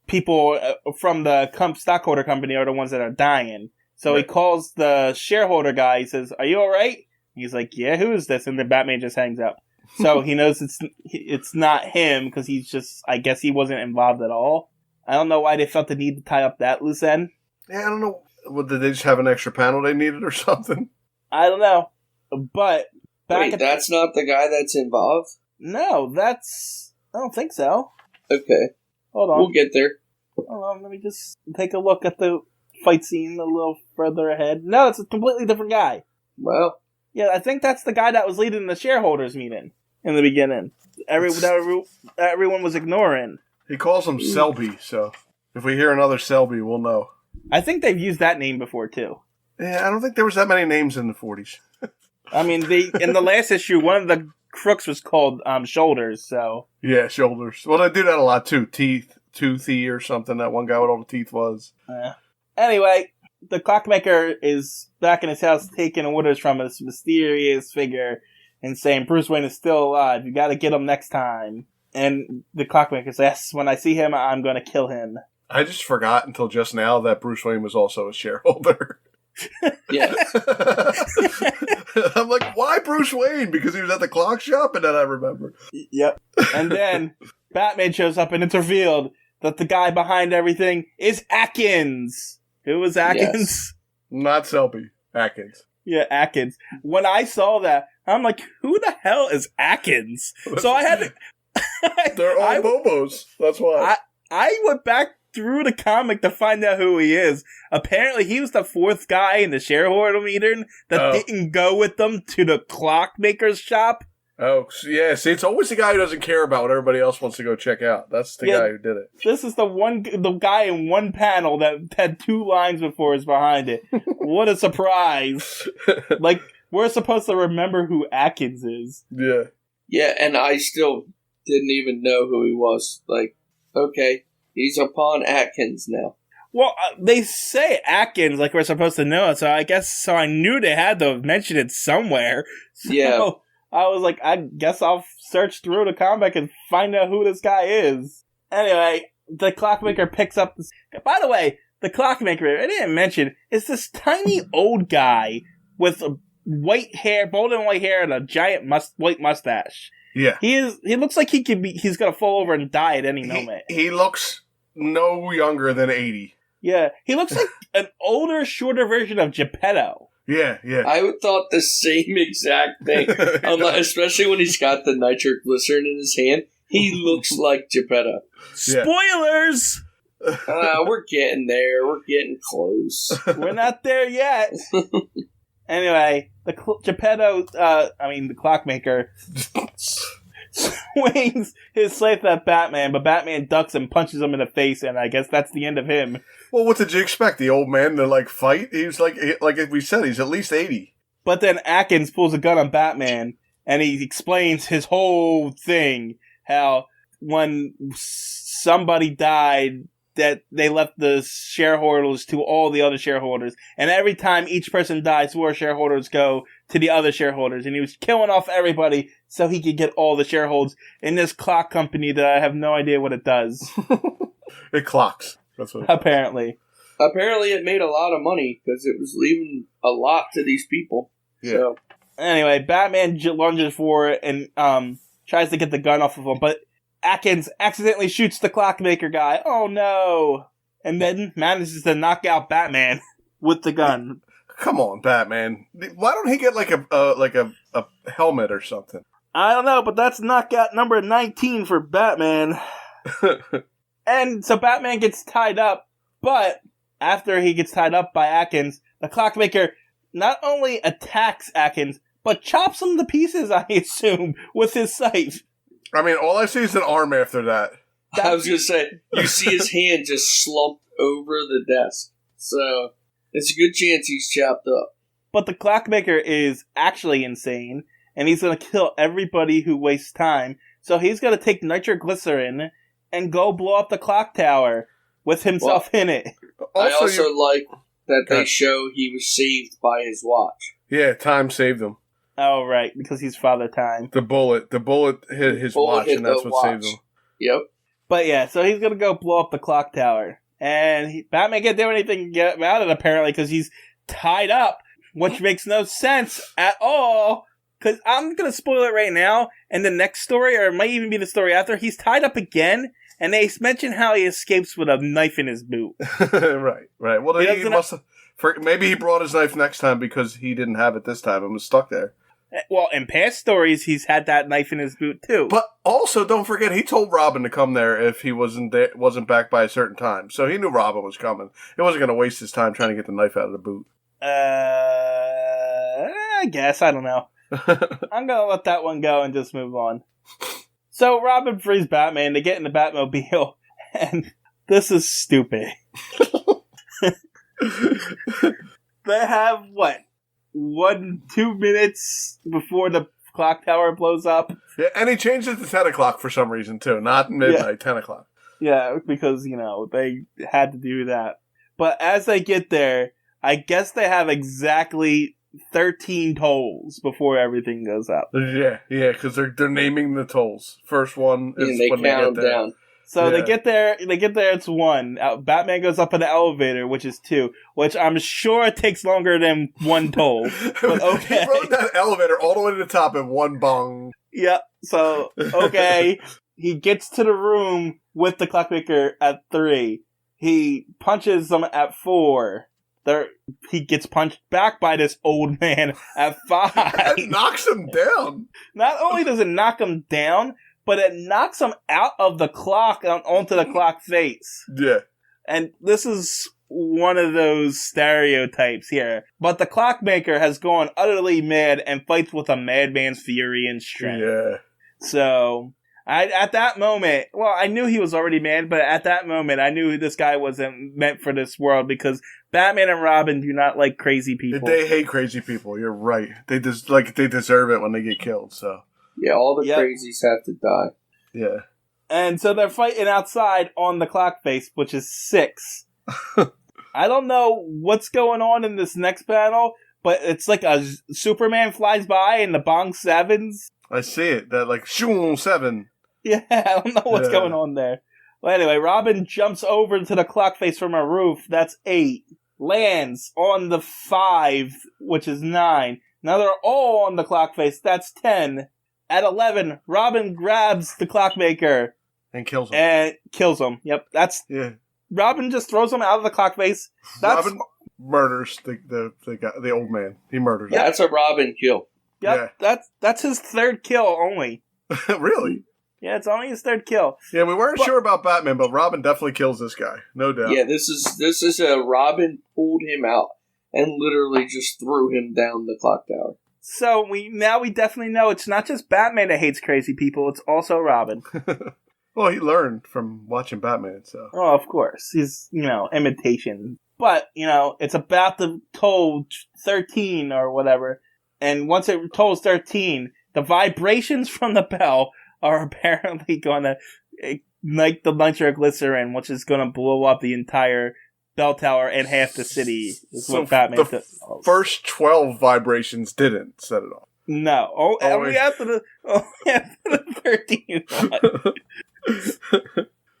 people from the stockholder company are the ones that are dying. So He calls the shareholder guy. He says, "Are you all right?" He's like, "Yeah, who is this?" And then Batman just hangs up. So he knows it's not him because he's just, I guess he wasn't involved at all. I don't know why they felt the need to tie up that loose end. Yeah, I don't know. Did they just have an extra panel they needed or something? I don't know. But that's not the guy that's involved? No, I don't think so. Okay. Hold on. We'll get there. Hold on, let me just take a look at the fight scene a little further ahead. No, it's a completely different guy. Well. Yeah, I think that's the guy that was leading the shareholders meeting in the beginning. Everyone was ignoring. He calls him Selby, so if we hear another Selby, we'll know. I think they've used that name before, too. Yeah, I don't think there was that many names in the 40s. I mean, in the last issue, one of the crooks was called Shoulders, so... Yeah, Shoulders. Well, they do that a lot, too. Teeth, Toothy or something, that one guy with all the teeth was. Anyway, the clockmaker is back in his house taking orders from this mysterious figure and saying, Bruce Wayne is still alive, you gotta get him next time. And the clockmaker says, yes, when I see him, I'm gonna kill him. I just forgot until just now that Bruce Wayne was also a shareholder. Yeah. I'm like, why Bruce Wayne? Because he was at the clock shop, and then I remember. Yep. And then Batman shows up, and it's revealed that the guy behind everything is Atkins. Who was Atkins? Yes. Not Selby. Atkins. Yeah, Atkins. When I saw that, I'm like, who the hell is Atkins? So I had to... They're all Bobos. That's why. I went back through the comic to find out who he is. Apparently, he was the fourth guy in the shareholder meeting that didn't go with them to the clockmaker's shop. Oh, yeah. See, it's always the guy who doesn't care about what everybody else wants to go check out. That's the guy who did it. This is the guy in one panel that had two lines before his behind it. What a surprise. Like, we're supposed to remember who Atkins is. Yeah. Yeah, and I still didn't even know who he was. Like, okay, he's upon Atkins now. Well, they say Atkins like we're supposed to know it, so I knew they had to mention it somewhere. So yeah. I was like, I guess I'll search through the comic and find out who this guy is. Anyway, the clockmaker picks up this... By the way, the clockmaker, I didn't mention, is this tiny old guy with white hair, bold and white hair, and a giant white mustache. Yeah. He looks like he's gonna fall over and die at any moment. He looks no younger than 80. Yeah. He looks like an older, shorter version of Geppetto. Yeah, yeah. I thought the same exact thing. Especially when he's got the nitroglycerin in his hand. He looks like Geppetto. Yeah. Spoilers! We're getting there. We're getting close. We're not there yet. Anyway, the clockmaker swings his slave at Batman, but Batman ducks and punches him in the face, and I guess that's the end of him. Well, what did you expect? The old man to, fight? He was like we said, he's at least 80. But then Atkins pulls a gun on Batman, and he explains his whole thing, how when somebody died, that they left the shareholders to all the other shareholders. And every time each person dies, more shareholders go to the other shareholders. And he was killing off everybody so he could get all the shareholders in this clock company that I have no idea what it does. It clocks. That's what Apparently. Apparently it made a lot of money because it was leaving a lot to these people. Yeah. So. Anyway, Batman lunges for it and tries to get the gun off of him, but Atkins accidentally shoots the clockmaker guy. Oh no! And then manages to knock out Batman with the gun. Come on, Batman. Why don't he get a helmet or something? I don't know, but that's knockout number 19 for Batman. And so Batman gets tied up, but after he gets tied up by Atkins, the clockmaker not only attacks Atkins, but chops him to pieces, I assume, with his scythe. I mean, all I see is an arm after that. I was going to say, you see his hand just slumped over the desk. So, it's a good chance he's chopped up. But the clockmaker is actually insane, and he's going to kill everybody who wastes time. So he's going to take nitroglycerin and go blow up the clock tower with himself in it. I also like that they show he was saved by his watch. Yeah, time saved him. Oh, right, because he's Father Time. The bullet hit his watch, and that's what saved him. Yep. But yeah, so he's going to go blow up the clock tower. And Batman can't do anything to get about it, apparently, because he's tied up, which makes no sense at all. Because I'm going to spoil it right now, and the next story, or it might even be the story after, he's tied up again, and they mention how he escapes with a knife in his boot. Right. Well, he must have... Maybe he brought his knife next time because he didn't have it this time and was stuck there. Well, in past stories, he's had that knife in his boot, too. But also, don't forget, he told Robin to come there if he wasn't back by a certain time. So he knew Robin was coming. He wasn't going to waste his time trying to get the knife out of the boot. I guess. I don't know. I'm going to let that one go and just move on. So Robin frees Batman. They get in the Batmobile. And this is stupid. They have, 2 minutes before the clock tower blows up? Yeah, and he changed it to 10 o'clock for some reason, too. Not midnight, 10 o'clock. Yeah, because, they had to do that. But as they get there, I guess they have exactly 13 tolls before everything goes up. Yeah, because they're naming the tolls. First one is when they get there. Down. So they get there, it's 1. Batman goes up in the elevator, which is 2, which I'm sure it takes longer than 1 toll. But okay. He rode that elevator all the way to the top in 1 bong. Yep, so, okay. He gets to the room with the clockmaker at 3. He punches them at 4. He gets punched back by this old man at 5. It knocks him down. Not only does it knock him down, but it knocks him out of the clock onto the clock face. Yeah. And this is one of those stereotypes here. But the clockmaker has gone utterly mad and fights with a madman's fury and strength. Yeah. So, at that moment, I knew he was already mad, but at that moment, I knew this guy wasn't meant for this world because Batman and Robin do not like crazy people. They hate crazy people. You're right. They deserve it when they get killed, so. Yeah, all the crazies have to die. Yeah. And so they're fighting outside on the clock face, which is 6. I don't know what's going on in this next panel, but it's like a Superman flies by and the bong 7s. I see it. That shoom 7. Yeah, I don't know what's going on there. Well, anyway, Robin jumps over to the clock face from a roof. That's 8. Lands on the 5, which is 9. Now they're all on the clock face. That's 10. At 11, Robin grabs the clockmaker. And kills him. Yep, Robin just throws him out of the clock face. Robin murders the old man. He murders him. Yeah, that's a Robin kill. Yep, yeah. That's his 3rd kill only. Really? Yeah, it's only his 3rd kill. Yeah, we weren't sure about Batman, but Robin definitely kills this guy. No doubt. Yeah, this is a Robin pulled him out and literally just threw him down the clock tower. So we definitely know it's not just Batman that hates crazy people, it's also Robin. Well, he learned from watching Batman, so. Oh, of course. He's, imitation. But, it's about to toll 13 or whatever. And once it tolls 13, the vibrations from the bell are apparently going to ignite the nitroglycerin, which is going to blow up the entire bell tower and half the city. Is what Batman does. First 12 vibrations didn't set it off. No. Only after the 13th one.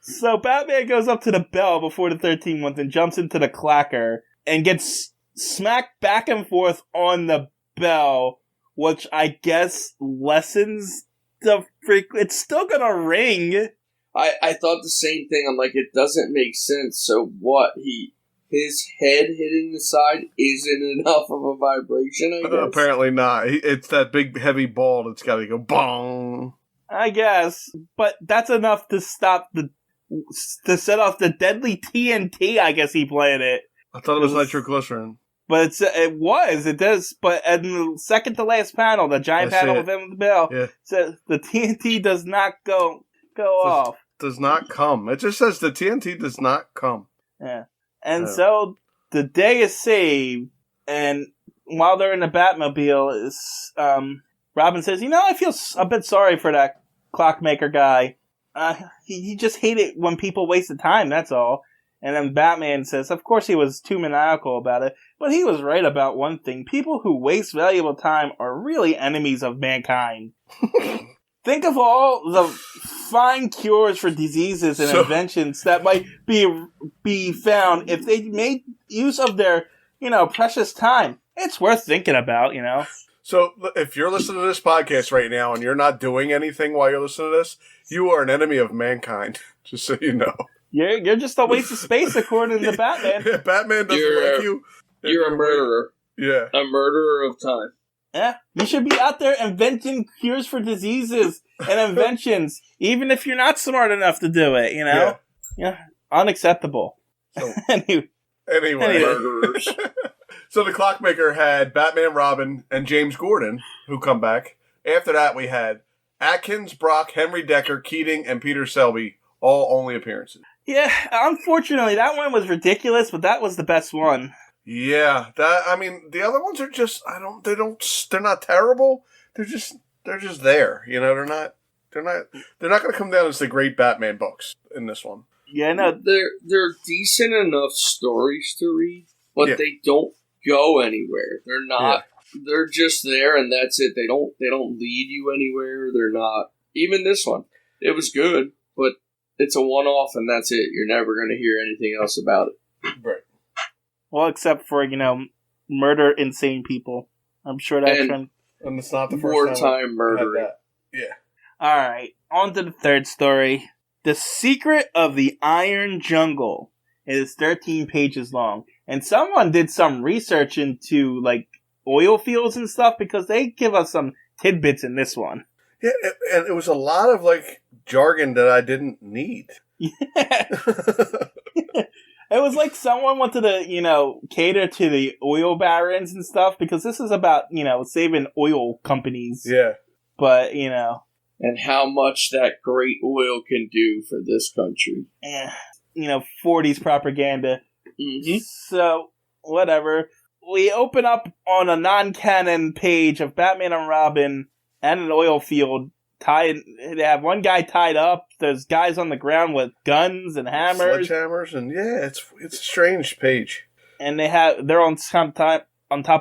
So Batman goes up to the bell before the 13th one and jumps into the clacker and gets smacked back and forth on the bell, which I guess lessens the it's still gonna ring. I thought the same thing. I'm like, it doesn't make sense. So what? His head hitting the side isn't enough of a vibration, I guess? Apparently not. It's that big heavy ball that's gotta go bong. I guess. But that's enough to stop to set off the deadly TNT, I guess he played it. I thought it was nitroglycerin. But it does, but in the second to last panel, the giant panel within the bell, says the TNT does not go off. Does not come. It just says the TNT does not come. Yeah. And so the day is saved, and while they're in the Batmobile, Robin says, I feel a bit sorry for that clockmaker guy. He just hated when people wasted time, that's all. And then Batman says, of course he was too maniacal about it, but he was right about one thing. People who waste valuable time are really enemies of mankind. Think of all the fine cures for diseases and inventions that might be found if they made use of their, precious time. It's worth thinking about, So if you're listening to this podcast right now and you're not doing anything while you're listening to this, you are an enemy of mankind, just so you know. You're just a waste of space, according to Batman. Yeah, Batman doesn't like you. You're a murderer. Yeah. A murderer of time. Yeah, you should be out there inventing cures for diseases and inventions, even if you're not smart enough to do it, Yeah, unacceptable. So, anyway. Murderers. So the clockmaker had Batman, Robin, and James Gordon, who come back. After that, we had Atkins, Brock, Henry Decker, Keating, and Peter Selby, all only appearances. Yeah, unfortunately, that one was ridiculous, but that was the best one. Yeah, the other ones are just, they're not terrible. They're just there. They're not going to come down as the great Batman books in this one. Yeah, no, they're decent enough stories to read, but they don't go anywhere. They're not. Yeah. They're just there, and that's it. They don't lead you anywhere. They're not. Even this one, it was good, but it's a one-off, and that's it. You're never going to hear anything else about it. Right. Well, except for murder insane people. I'm sure that trend. And it's not the first wartime murder. Yeah. All right, on to the third story. The Secret of the Iron Jungle is 13 pages long. And someone did some research into, oil fields and stuff, because they give us some tidbits in this one. Yeah, and it was a lot of, jargon that I didn't need. Yeah. It was like someone wanted to, cater to the oil barons and stuff, because this is about, saving oil companies. Yeah. But, and how much that great oil can do for this country. 40s propaganda. Mm-hmm. So, whatever. We open up on a non-canon page of Batman and Robin at an oil field. They have one guy tied up. There's guys on the ground with guns and hammers. Sledgehammers, and it's a strange page. And they're on top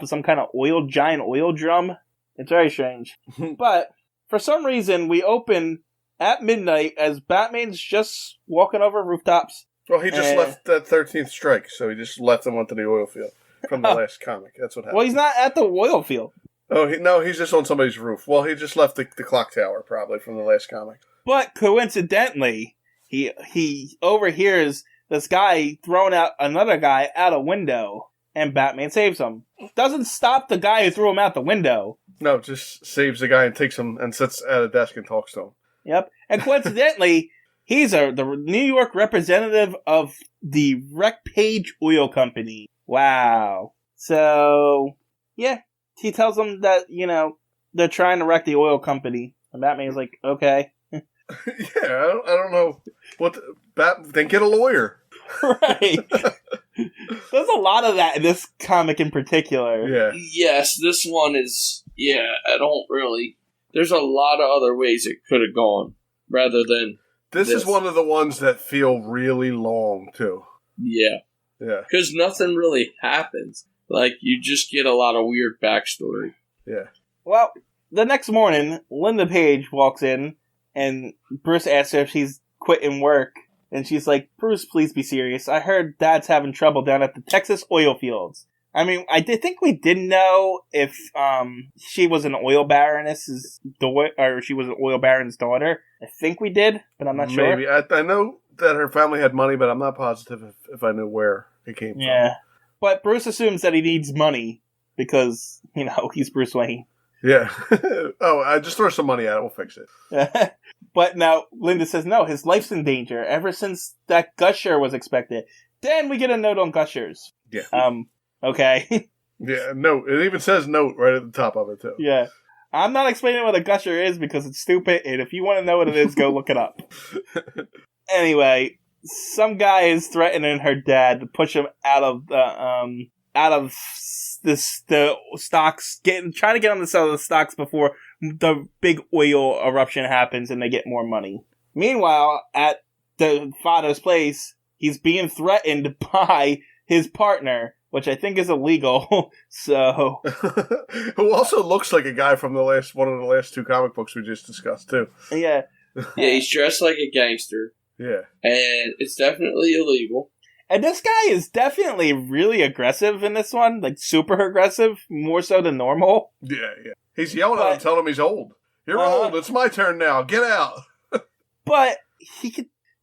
of some kind of giant oil drum. It's very strange. But for some reason, we open at midnight as Batman's just walking over rooftops. Well, he just left that 13th strike, so he just left them onto the oil field from the last comic. That's what happened. Well, he's not at the oil field. Oh, he's just on somebody's roof. Well, he just left the clock tower, probably, from the last comic. But coincidentally, he overhears this guy throwing out another guy out a window, and Batman saves him. Doesn't stop the guy who threw him out the window. No, just saves the guy and takes him and sits at a desk and talks to him. Yep. And coincidentally, he's the New York representative of the Wreck Page Oil Company. Wow. So, yeah. He tells them that, they're trying to wreck the oil company. And Batman's like, okay. Yeah, I don't know. Then get a lawyer. Right. There's a lot of that in this comic in particular. Yeah. Yes, this one is, I don't really... There's a lot of other ways it could have gone, rather than This is one of the ones that feel really long, too. Yeah. Yeah. Because nothing really happens. You just get a lot of weird backstory. Yeah. Well, the next morning, Linda Page walks in, and Bruce asks her if she's quitting work. And she's like, Bruce, please be serious. I heard Dad's having trouble down at the Texas oil fields. I mean, I did think we didn't know if she was an oil baroness's daughter, or she was an oil baron's daughter. I think we did, but I'm not sure. Maybe. I know that her family had money, but I'm not positive if I knew where it came from. Yeah. But Bruce assumes that he needs money because, he's Bruce Wayne. Yeah. Oh, I just throw some money at it. We'll fix it. But now Linda says, no, his life's in danger ever since that gusher was expected. Then we get a note on gushers. Yeah. Okay. Yeah, note. It even says note right at the top of it, too. Yeah. I'm not explaining what a gusher is because it's stupid, and if you want to know what it is, go look it up. Anyway, some guy is threatening her dad to push him out of the stocks, trying to get on the sell of the stocks before the big oil eruption happens and they get more money. Meanwhile, at the father's place, he's being threatened by his partner, which I think is illegal. So, who also looks like a guy from one of the last two comic books we just discussed too. Yeah, yeah, he's dressed like a gangster. Yeah, and it's definitely illegal. And this guy is definitely really aggressive in this one, like super aggressive, more so than normal. Yeah. He's yelling at him, telling him he's old. You're old. It's my turn now. Get out. But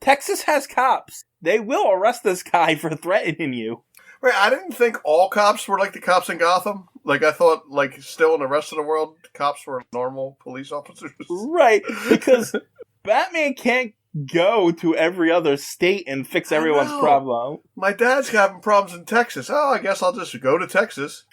Texas has cops. They will arrest this guy for threatening you. Right, I didn't think all cops were like the cops in Gotham. I thought, still in the rest of the world, cops were normal police officers. Right, because Batman can't go to every other state and fix everyone's problem. My dad's having problems in Texas. Oh, I guess I'll just go to Texas.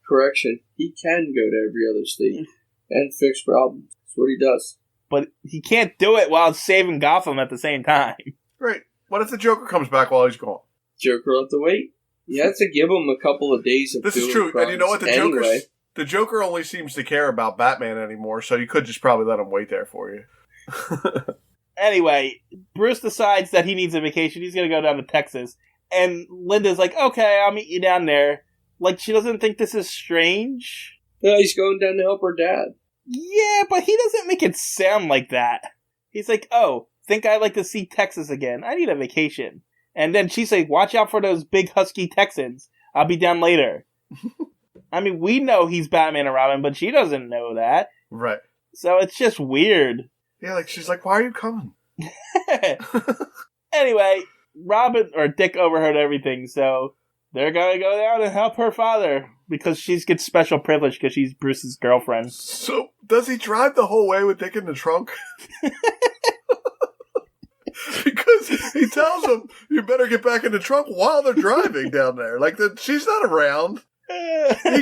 Correction. He can go to every other state and fix problems. That's what he does. But he can't do it while saving Gotham at the same time. Right. What if the Joker comes back while he's gone? Joker will have to wait. You have to give him a couple of days of This is true, and you know what? The Joker only seems to care about Batman anymore, so you could just probably let him wait there for you. Anyway, Bruce decides that he needs a vacation. He's going to go down to Texas. And Linda's like, okay, I'll meet you down there. Like, she doesn't think this is strange. Yeah, he's going down to help her dad. Yeah, but he doesn't make it sound like that. He's like, oh, think I'd like to see Texas again. I need a vacation. And then she's like, watch out for those big husky Texans. I'll be down later. I mean, we know he's Batman and Robin, but she doesn't know that. Right. So it's just weird. Yeah, like, she's like, why are you coming? Anyway, Robin or Dick overheard everything, so they're gonna go down and help her father because she gets special privilege because she's Bruce's girlfriend. So, does he drive the whole way with Dick in the trunk? Because he tells him, you better get back in the trunk while they're driving down there. Like, she's not around. He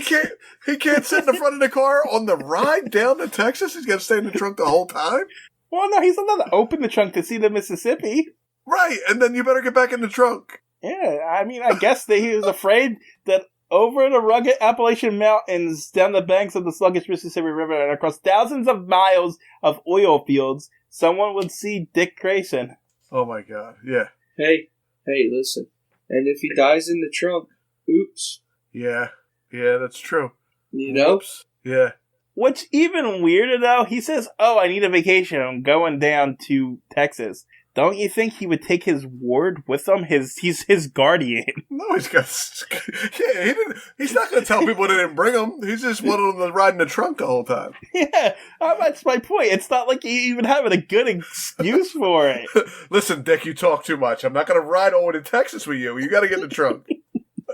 can't sit in the front of the car on the ride down to Texas. He's got to stay in the trunk the whole time. Well, no, he's allowed to open the trunk to see the Mississippi. Right, and then you better get back in the trunk. Yeah, I mean, I guess that he was afraid that over the rugged Appalachian Mountains, down the banks of the sluggish Mississippi River, and across thousands of miles of oil fields, someone would see Dick Grayson. Oh my God! Yeah. Hey, listen. And if he dies in the trunk, oops. Yeah, that's true. You know? Oops. Yeah. What's even weirder, though, he says, oh, I need a vacation. I'm going down to Texas. Don't you think he would take his ward with him? He's his guardian. No, he's got... Yeah, he's not going to tell people they didn't bring him. He's just wanted them to ride in the trunk the whole time. Yeah, that's my point. It's not like he even having a good excuse for it. Listen, Dick, you talk too much. I'm not going to ride all the way to Texas with you. You got to get in the trunk.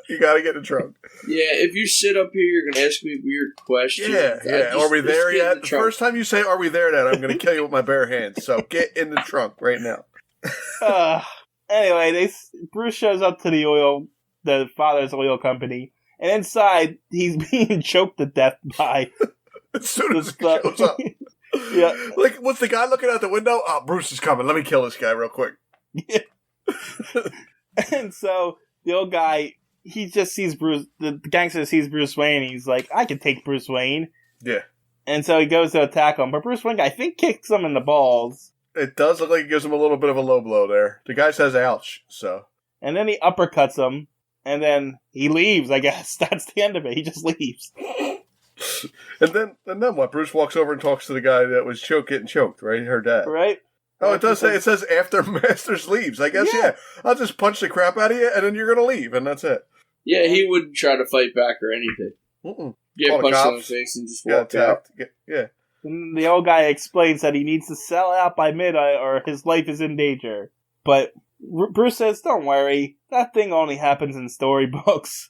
You got to get in the trunk. Yeah, if you sit up here, you're going to ask me weird questions. Yeah. Are we there yet? The first time you say, are we there yet, I'm going to kill you with my bare hands. So get in the trunk right now. Anyway, Bruce shows up to the father's oil company, and inside, he's being choked to death by... As soon as he shows up. Yeah. Like, what's the guy looking out the window? Oh, Bruce is coming. Let me kill this guy real quick. Yeah. And so, the old guy... He just sees Bruce, the gangster sees Bruce Wayne, and he's like, I can take Bruce Wayne. Yeah. And so he goes to attack him, but Bruce Wayne, I think, kicks him in the balls. It does look like he gives him a little bit of a low blow there. The guy says ouch, so. And then he uppercuts him, and then he leaves, I guess. That's the end of it. He just leaves. And then what? Bruce walks over and talks to the guy that was getting choked, right? Her dad. Right? Oh, it says after Masters leaves. I guess, yeah. I'll just punch the crap out of you, and then you're going to leave, and that's it. Yeah, he wouldn't try to fight back or anything. Get punched in the face and just walk out. Yeah. And the old guy explains that he needs to sell out by midnight or his life is in danger. But Bruce says, don't worry, that thing only happens in storybooks.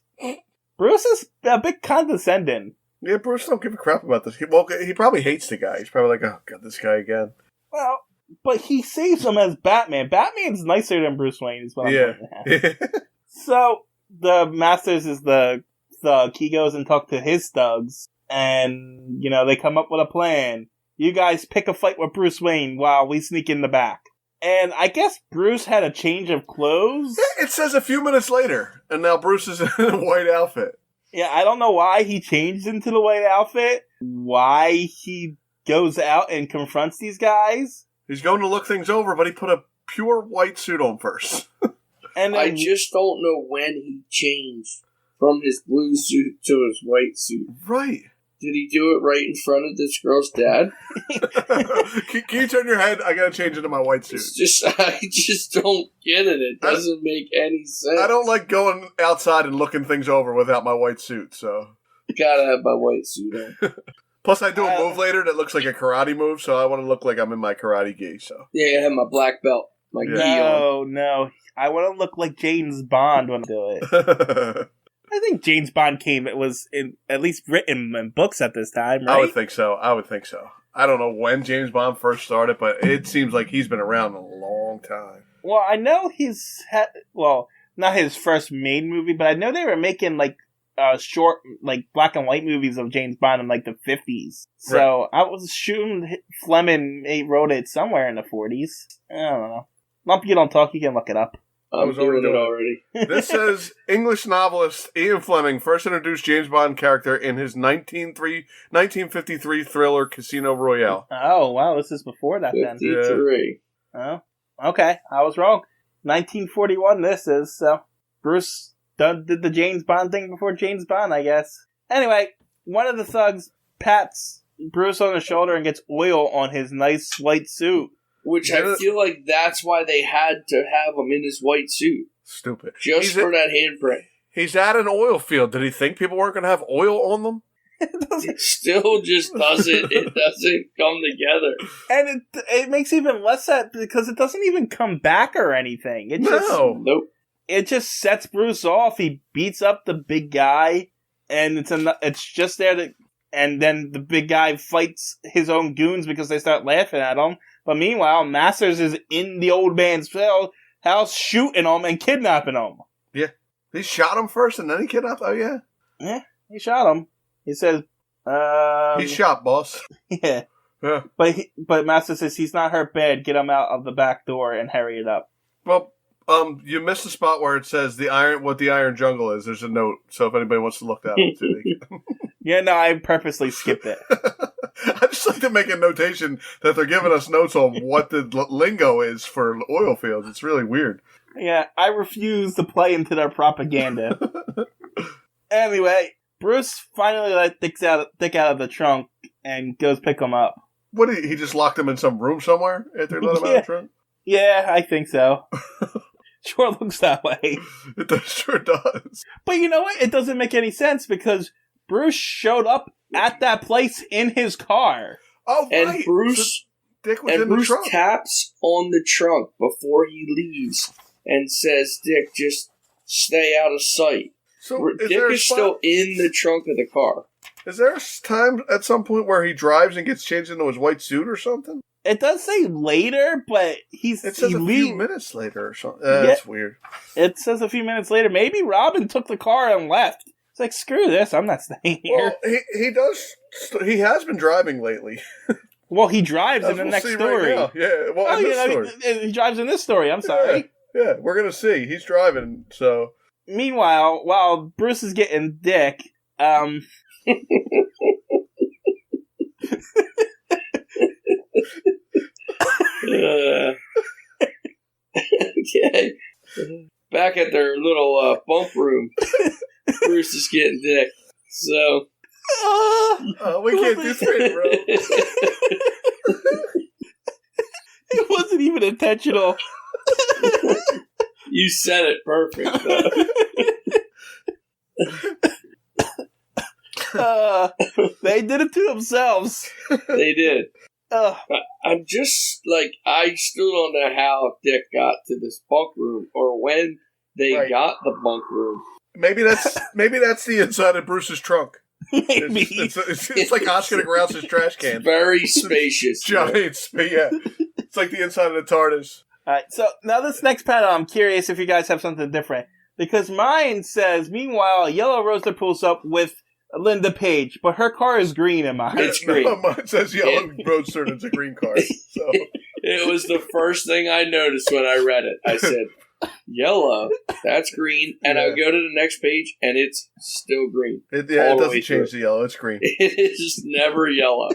Bruce is a bit condescending. Yeah, Bruce don't give a crap about this. He probably hates the guy. He's probably like, oh, God, this guy again. Well, but he saves him as Batman. Batman's nicer than Bruce Wayne, is what I'm saying. Yeah. So, the Masters is the thug. He goes and talks to his thugs, and, they come up with a plan. You guys pick a fight with Bruce Wayne while we sneak in the back. And I guess Bruce had a change of clothes? Yeah, it says a few minutes later, and now Bruce is in a white outfit. Yeah, I don't know why he changed into the white outfit, why he goes out and confronts these guys. He's going to look things over, but he put a pure white suit on first. And I just don't know when he changed from his blue suit to his white suit. Right. Did he do it right in front of this girl's dad? Can you turn your head? I gotta change into my white suit. I just don't get it. It doesn't make any sense. I don't like going outside and looking things over without my white suit, so. Gotta have my white suit on. Plus, I do a move later that looks like a karate move, so I want to look like I'm in my karate gi, so. Yeah, I have my black belt. My gi on. No. I want to look like James Bond when I do it. I think James Bond was at least written in books at this time, right? I would think so. I don't know when James Bond first started, but it seems like he's been around a long time. Well, I know not his first main movie, but I know they were making short, black and white movies of James Bond in the 50s. So I was shooting Fleming wrote it somewhere in the 40s. I don't know. Lumpy, you don't talk. You can look it up. I was doing it already. This says English novelist Ian Fleming first introduced James Bond character in his 1953 thriller Casino Royale. Oh, wow. This is before that, 53. then. Oh, okay. I was wrong. 1941 this is, so Bruce did the James Bond thing before James Bond, I guess. Anyway, one of the thugs pats Bruce on the shoulder and gets oil on his nice white suit. Which I feel like that's why they had to have him in his white suit. Stupid. Just for that handprint. He's at an oil field. Did he think people weren't going to have oil on them? It still just doesn't. It doesn't come together. And it makes even less sense because it doesn't even come back or anything. Nope. It just sets Bruce off. He beats up the big guy, and it's just there to. And then the big guy fights his own goons because they start laughing at him. But meanwhile, Masters is in the old man's house shooting him and kidnapping him. Yeah. He shot him first and then he kidnapped him? Oh, yeah? Yeah, he shot him. He says, he's shot, boss. Yeah. Yeah. But Master says he's not hurt bad. Get him out of the back door and hurry it up. Well, you missed the spot where it says what the Iron Jungle is. There's a note, so if anybody wants to look that up too. Yeah, no, I purposely skipped it. I just like to make a notation that they're giving us notes on what the lingo is for oil fields. It's really weird. Yeah, I refuse to play into their propaganda. Anyway, Bruce finally let Dick out of the trunk and goes pick him up. What, he just locked him in some room somewhere after he let him out of the trunk? Yeah, I think so. Sure looks that way. It sure does. But you know what? It doesn't make any sense because Bruce showed up at that place in his car. Oh, right. And Bruce, Dick was in the trunk. taps on the trunk before he leaves and says, Dick, just stay out of sight. So Dick is still in the trunk of the car. Is there a time at some point where he drives and gets changed into his white suit or something? It does say later, but it says a few minutes later or something. That's weird. It says a few minutes later. Maybe Robin took the car and left. It's like, screw this, I'm not staying here. Well, he has been driving lately. Well, he drives in the next story. Right, yeah, well, in this story. He drives in this story, I'm sorry. Yeah, we're going to see. He's driving, so... Meanwhile, while Bruce is getting Dick, Okay. Back at their little bunk room, Bruce is getting Dick. So... we can't do straight, bro. It wasn't even intentional. You said it perfect, though. They did it to themselves. They did. I'm just like, I still don't know how Dick got to this bunk room or when they got the bunk room. Maybe that's the inside of Bruce's trunk. Maybe. It's like Oscar the Grouch's trash can. It's very spacious. Giant, yeah. It's like the inside of the TARDIS. Alright, so now this next panel, I'm curious if you guys have something different. Because mine says, meanwhile, a yellow roadster pulls up with Linda Page, but her car is green in mine. It's green. No, mine says yellow roadster and it's a green car. So. It was the first thing I noticed when I read it. I said, yellow, that's green. And I go to the next page and it's still green. It doesn't change the yellow, it's green. It is never yellow.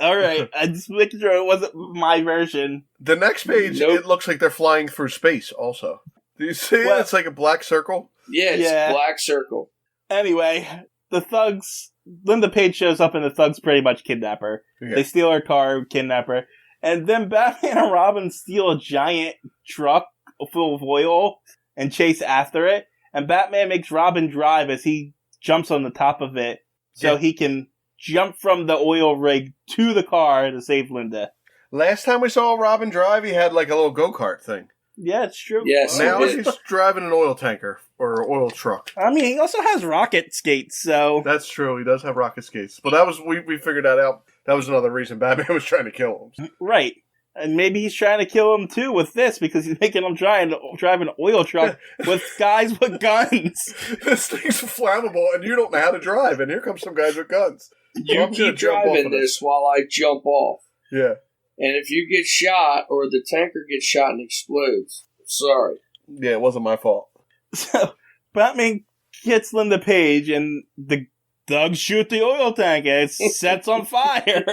Alright, I just making sure it wasn't my version. The next page, It looks like they're flying through space also. Do you see it? It's like a black circle. Yeah, it's a black circle. Anyway, the thugs, Linda Page shows up and the thugs pretty much kidnap her. Yeah. They steal her car, kidnap her. And then Batman and Robin steal a giant truck full of oil and chase after it. And Batman makes Robin drive as he jumps on the top of it so he can jump from the oil rig to the car to save Linda. Last time we saw Robin drive, he had like a little go-kart thing. Yeah, it's true. Yes, now he's driving an oil tanker or an oil truck. I mean, he also has rocket skates, so... That's true, he does have rocket skates. But that was we figured that out. That was another reason Batman was trying to kill him. Right. And maybe he's trying to kill him, too, with this, because he's making him drive an oil truck with guys with guns. This thing's flammable, and you don't know how to drive, and here comes some guys with guns. You keep driving this while I jump off. Yeah. And if you get shot or the tanker gets shot and explodes, sorry. Yeah, it wasn't my fault. So Batman gets Linda Page, and the thugs shoot the oil tank, and it sets on fire.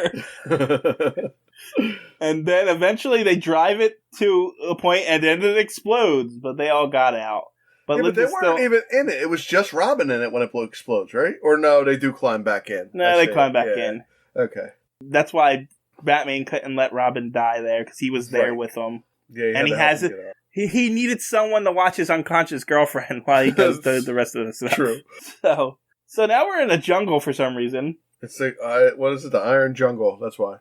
And then eventually they drive it to a point, and then it explodes. But they all got out. But they weren't even in it. It was just Robin in it when it explodes, right? Or no, they do climb back in. No, they climb back in. Okay. That's why Batman couldn't let Robin die there, because he was there with him. Yeah, and he has it. He needed someone to watch his unconscious girlfriend while he does the rest of the stuff. True. So now we're in a jungle for some reason. It's like, what is it? The Iron Jungle. That's why.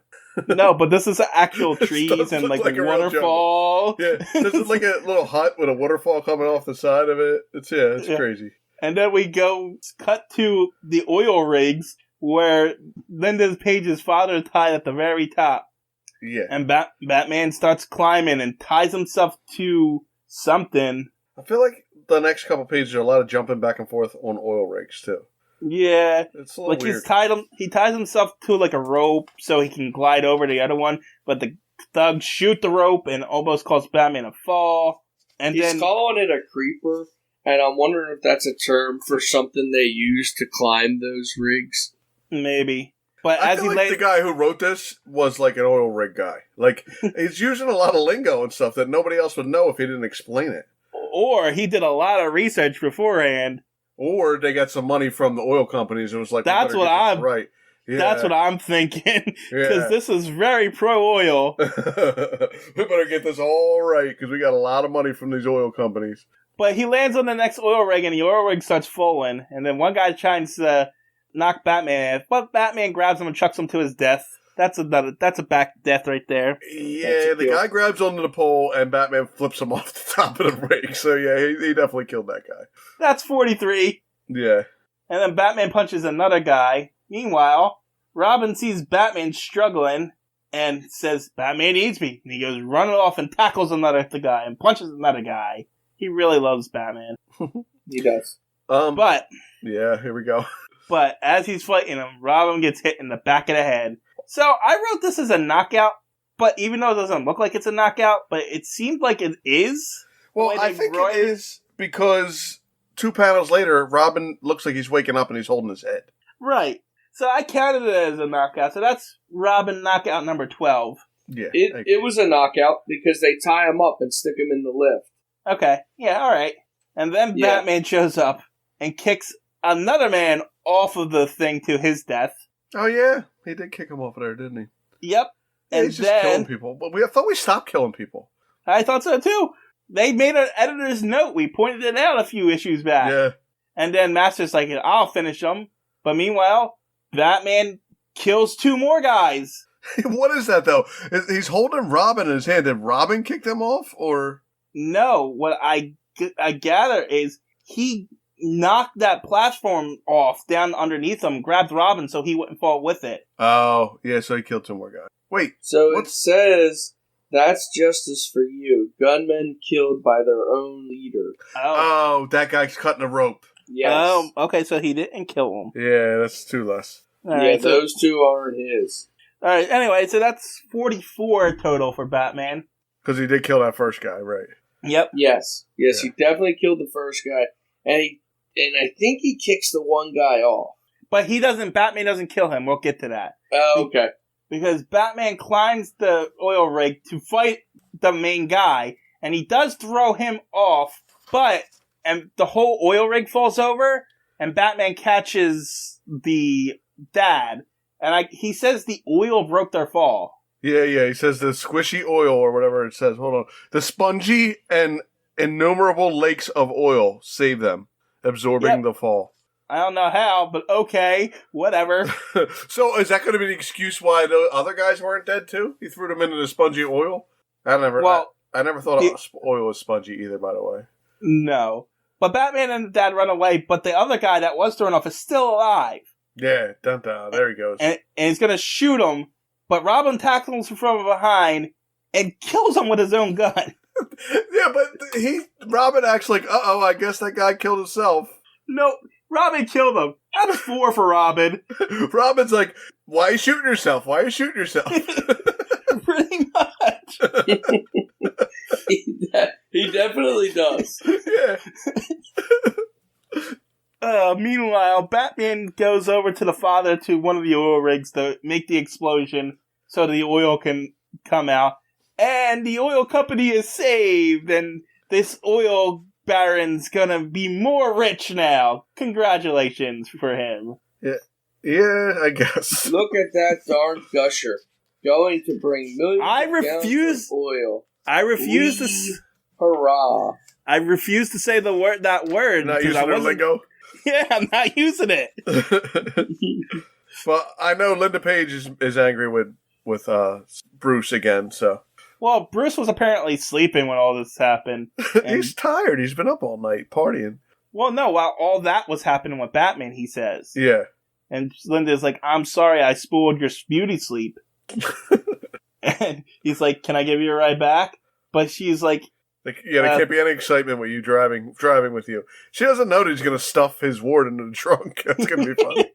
No, but this is actual trees and like a waterfall. Yeah, this is like a little hut with a waterfall coming off the side of it. It's crazy. And then we cut to the oil rigs where Linda Page's father tied at the very top. Yeah. And Batman starts climbing and ties himself to something. I feel like the next couple pages are a lot of jumping back and forth on oil rigs too. Yeah, it's a little weird. He ties himself to like a rope so he can glide over the other one, but the thugs shoot the rope and almost cause Batman to fall. And he's calling it a creeper, and I'm wondering if that's a term for something they use to climb those rigs. Maybe. But I feel like the guy who wrote this was like an oil rig guy. Like, he's using a lot of lingo and stuff that nobody else would know if he didn't explain it. Or he did a lot of research beforehand. Or they got some money from the oil companies and was like, that's what I'm right. Yeah. That's what I'm thinking. Because this is very pro-oil. We better get this all right because we got a lot of money from these oil companies. But he lands on the next oil rig and the oil rig starts falling. And then one guy tries to knock Batman off, but Batman grabs him and chucks him to his death. That's a back death right there. Yeah, the guy grabs onto the pole and Batman flips him off the top of the rig. So yeah, he definitely killed that guy. That's 43. Yeah. And then Batman punches another guy. Meanwhile, Robin sees Batman struggling and says, Batman needs me. And he goes running off and tackles another guy and punches another guy. He really loves Batman. He does. But yeah, here we go. But as he's fighting him, Robin gets hit in the back of the head. So I wrote this as a knockout, but even though it doesn't look like it's a knockout, but it seemed like it is. Well, I think it is because 2 panels later, Robin looks like he's waking up and he's holding his head. Right. So I counted it as a knockout. So that's Robin knockout number 12. Yeah. It was a knockout because they tie him up and stick him in the lift. Okay. Yeah, all right. And then Batman shows up and kicks another man off of the thing to his death. Oh, yeah. He did kick him off of there, didn't he? Yep. Yeah, and he's just killing people. But I thought we stopped killing people. I thought so, too. They made an editor's note. We pointed it out a few issues back. Yeah. And then Master's like, I'll finish them. But meanwhile, Batman kills 2 more guys. What is that, though? He's holding Robin in his hand. Did Robin kick them off, or...? No. What I gather is he knocked that platform off down underneath him, grabbed Robin so he wouldn't fall with it. Oh, yeah, so he killed 2 more guys. Wait. So it says, that's justice for you. Gunmen killed by their own leader. Oh, that guy's cutting a rope. Yes. Oh, okay, so he didn't kill him. Yeah, that's 2 less. Right, those 2 aren't his. Alright, anyway, so that's 44 total for Batman. Because he did kill that first guy, right? Yep. Yes, he definitely killed the first guy. And I think he kicks the one guy off. But Batman doesn't kill him. We'll get to that. Oh, okay. Because Batman climbs the oil rig to fight the main guy, and he does throw him off, and the whole oil rig falls over, and Batman catches the dad, and he says the oil broke their fall. Yeah, he says the squishy oil, or whatever it says. Hold on. The spongy and innumerable lakes of oil save them, absorbing the fall. I don't know how, but okay, whatever. So is that going to be the excuse why the other guys weren't dead too? He threw them into the spongy oil? I never thought oil was spongy either, by the way. No. But Batman and the dad run away, but the other guy that was thrown off is still alive. Yeah, dun-dun, there he goes. And he's going to shoot him, but Robin tackles him from behind and kills him with his own gun. Yeah, but Robin acts like, I guess that guy killed himself. No, Robin killed him. That's 4 for Robin. Robin's like, why are you shooting yourself? Pretty much. He definitely does. Yeah. Meanwhile, Batman goes over to the father to one of the oil rigs to make the explosion so the oil can come out. And the oil company is saved, and this oil baron's gonna be more rich now. Congratulations for him. Yeah, I guess. Look at that darn gusher. Going to bring millions of gallons of oil. I refuse Hurrah. I refuse to say that word. Not using their lingo? Yeah, I'm not using it. Well, I know Linda Page is angry with Bruce again, so. Well, Bruce was apparently sleeping when all this happened. He's tired. He's been up all night partying. Well, no, while all that was happening with Batman, he says. Yeah. And Linda's like, I'm sorry I spoiled your beauty sleep. And he's like, can I give you a ride back? But she's like... there can't be any excitement with you driving with you. She doesn't know that he's going to stuff his ward into the trunk. That's going to be funny.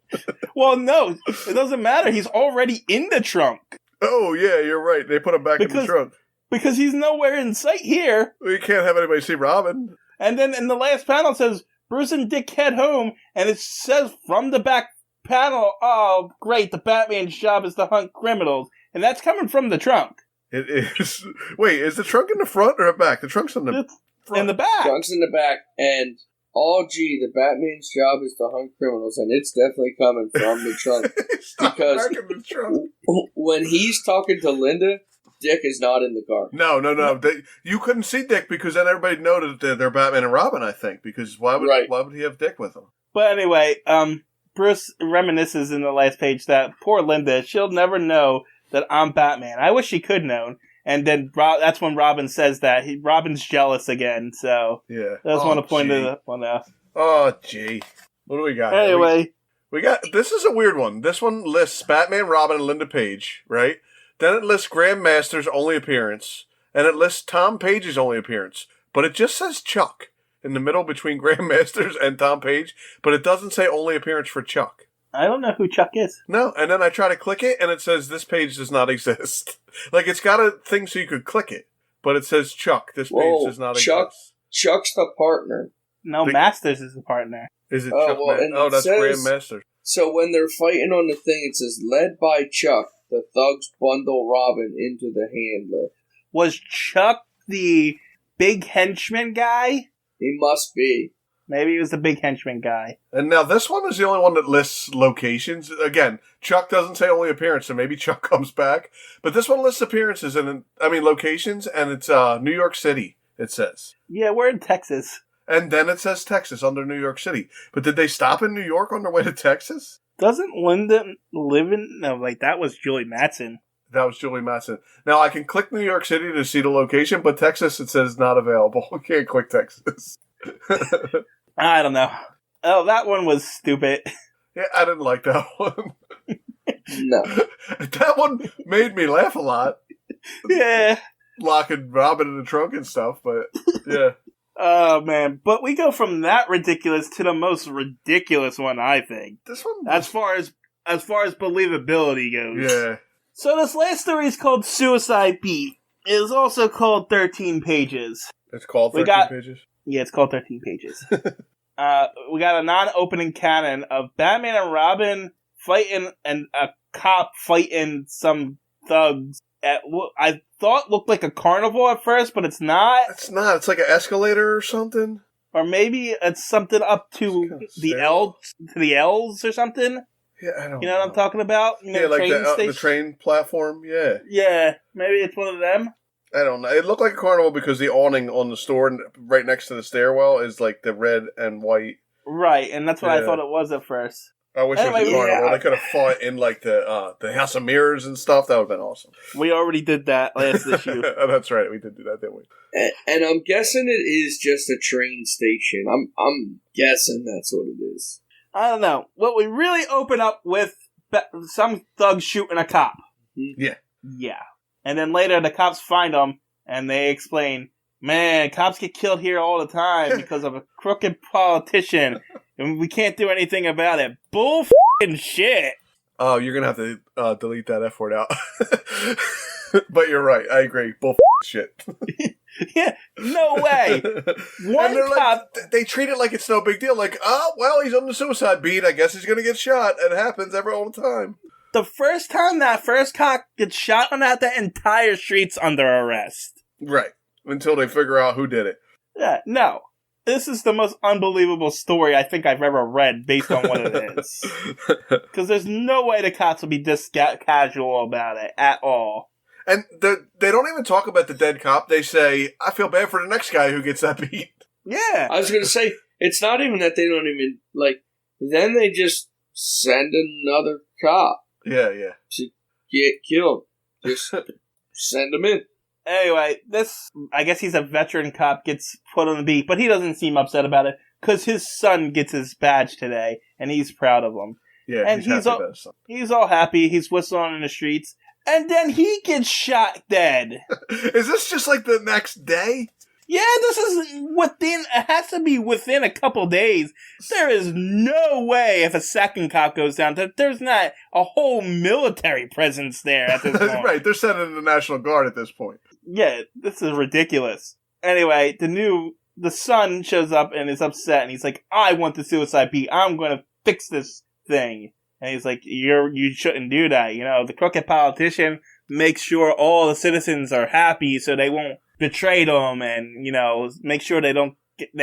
Well, no, it doesn't matter. He's already in the trunk. Oh, yeah, you're right. They put him back in the trunk. Because he's nowhere in sight here. Well, you can't have anybody see Robin. And then in the last panel it says, Bruce and Dick head home, and it says from the back panel, oh, great, the Batman's job is to hunt criminals. And that's coming from the trunk. It is. Wait, is the trunk in the front or the back? The trunk's in the front. In the back. Trunk's in the back, and the Batman's job is to hunt criminals, and it's definitely coming from the trunk. Because the trunk. When he's talking to Linda, Dick is not in the car. No. You couldn't see Dick because then everybody know that they're Batman and Robin, I think. Because why would he have Dick with him? But anyway, Bruce reminisces in the last page that poor Linda, she'll never know that I'm Batman. I wish she could know. And then that's when Robin says that. Robin's jealous again, so... Yeah. I just want to point that one out. Oh, gee. What do we got? Anyway. We got... This is a weird one. This one lists Batman, Robin, and Linda Page, right? Then it lists Grandmaster's only appearance. And it lists Tom Page's only appearance. But it just says Chuck in the middle between Grandmaster's and Tom Page. But it doesn't say only appearance for Chuck. I don't know who Chuck is. No, and then I try to click it, and it says this page does not exist. Like, it's got a thing so you could click it, but it says Chuck. This page does not exist. Chuck's the partner. No, Masters is the partner. Is it Chuck? That's Grandmaster. So when they're fighting on the thing, it says, led by Chuck, the thugs bundle Robin into the handler. Was Chuck the big henchman guy? He must be. Maybe he was the big henchman guy. And now this one is the only one that lists locations. Again, Chuck doesn't say only appearance, so maybe Chuck comes back. But this one lists appearances locations, and it's New York City, it says. Yeah, we're in Texas. And then it says Texas under New York City. But did they stop in New York on their way to Texas? Doesn't Linda live in... No, that was Julie Mattson. That was Julie Mattson. Now, I can click New York City to see the location, but Texas, it says not available. I can't click Texas. I don't know. Oh, that one was stupid. Yeah, I didn't like that one. No. That one made me laugh a lot. Yeah. Locking Robin in the trunk and stuff, but yeah. Oh, man. But we go from that ridiculous to the most ridiculous one, I think. This one? As far as believability goes. Yeah. So this last story is called Suicide Beat. It is also called 13 Pages. It's called 13 Pages? Yeah, it's called 13 Pages. We got a non-opening canon of Batman and Robin fighting and a cop fighting some thugs at what I thought looked like a carnival at first, but it's not. It's not. It's like an escalator or something. Or maybe it's something up to the L's or something. Yeah, I don't know. You know what I'm talking about? Yeah, like the train platform, yeah. Yeah, maybe it's one of them. I don't know. It looked like a carnival because the awning on the store right next to the stairwell is like the red and white. Right, and that's what I thought it was at first. I wish it was a carnival. Yeah. They could have fought in like the House of Mirrors and stuff. That would have been awesome. We already did that last issue. Oh, that's right. We did do that, didn't we? And I'm guessing it is just a train station. I'm guessing that's what it is. I don't know. Well, we really open up with some thugs shooting a cop. Yeah. Yeah. And then later the cops find them, and they explain, man, cops get killed here all the time because of a crooked politician, and we can't do anything about it. Bull f***ing shit. Oh, you're going to have to delete that F word out. But you're right. I agree. Bull shit. Yeah, no way. One cop... Like, they treat it like it's no big deal. Like, oh, well, he's on the suicide beat. I guess he's going to get shot. It happens all the time. The first time that first cop gets shot on that, the entire street's under arrest. Right. Until they figure out who did it. Yeah, no. This is the most unbelievable story I think I've ever read based on what it is. Because there's no way the cops will be this casual about it at all. And they don't even talk about the dead cop. They say, I feel bad for the next guy who gets that beat. Yeah. I was going to say, it's not even that they don't even, like, then they just send another cop. Yeah. To get killed. Just send him in. Anyway, I guess he's a veteran cop, gets put on the beat, but he doesn't seem upset about it, because his son gets his badge today, and he's proud of him. Yeah, and he's all happy, he's whistling in the streets, and then he gets shot dead. Is this just like the next day? Yeah, this is it has to be within a couple days. There is no way if a second cop goes down that there's not a whole military presence there at this point. Right, they're sending in the National Guard at this point. Yeah, this is ridiculous. Anyway, the son shows up and is upset, and he's like, I want the suicide beat. I'm going to fix this thing. And he's like, you shouldn't do that. You know, the crooked politician makes sure all the citizens are happy so they won't betray them, and, you know, make sure they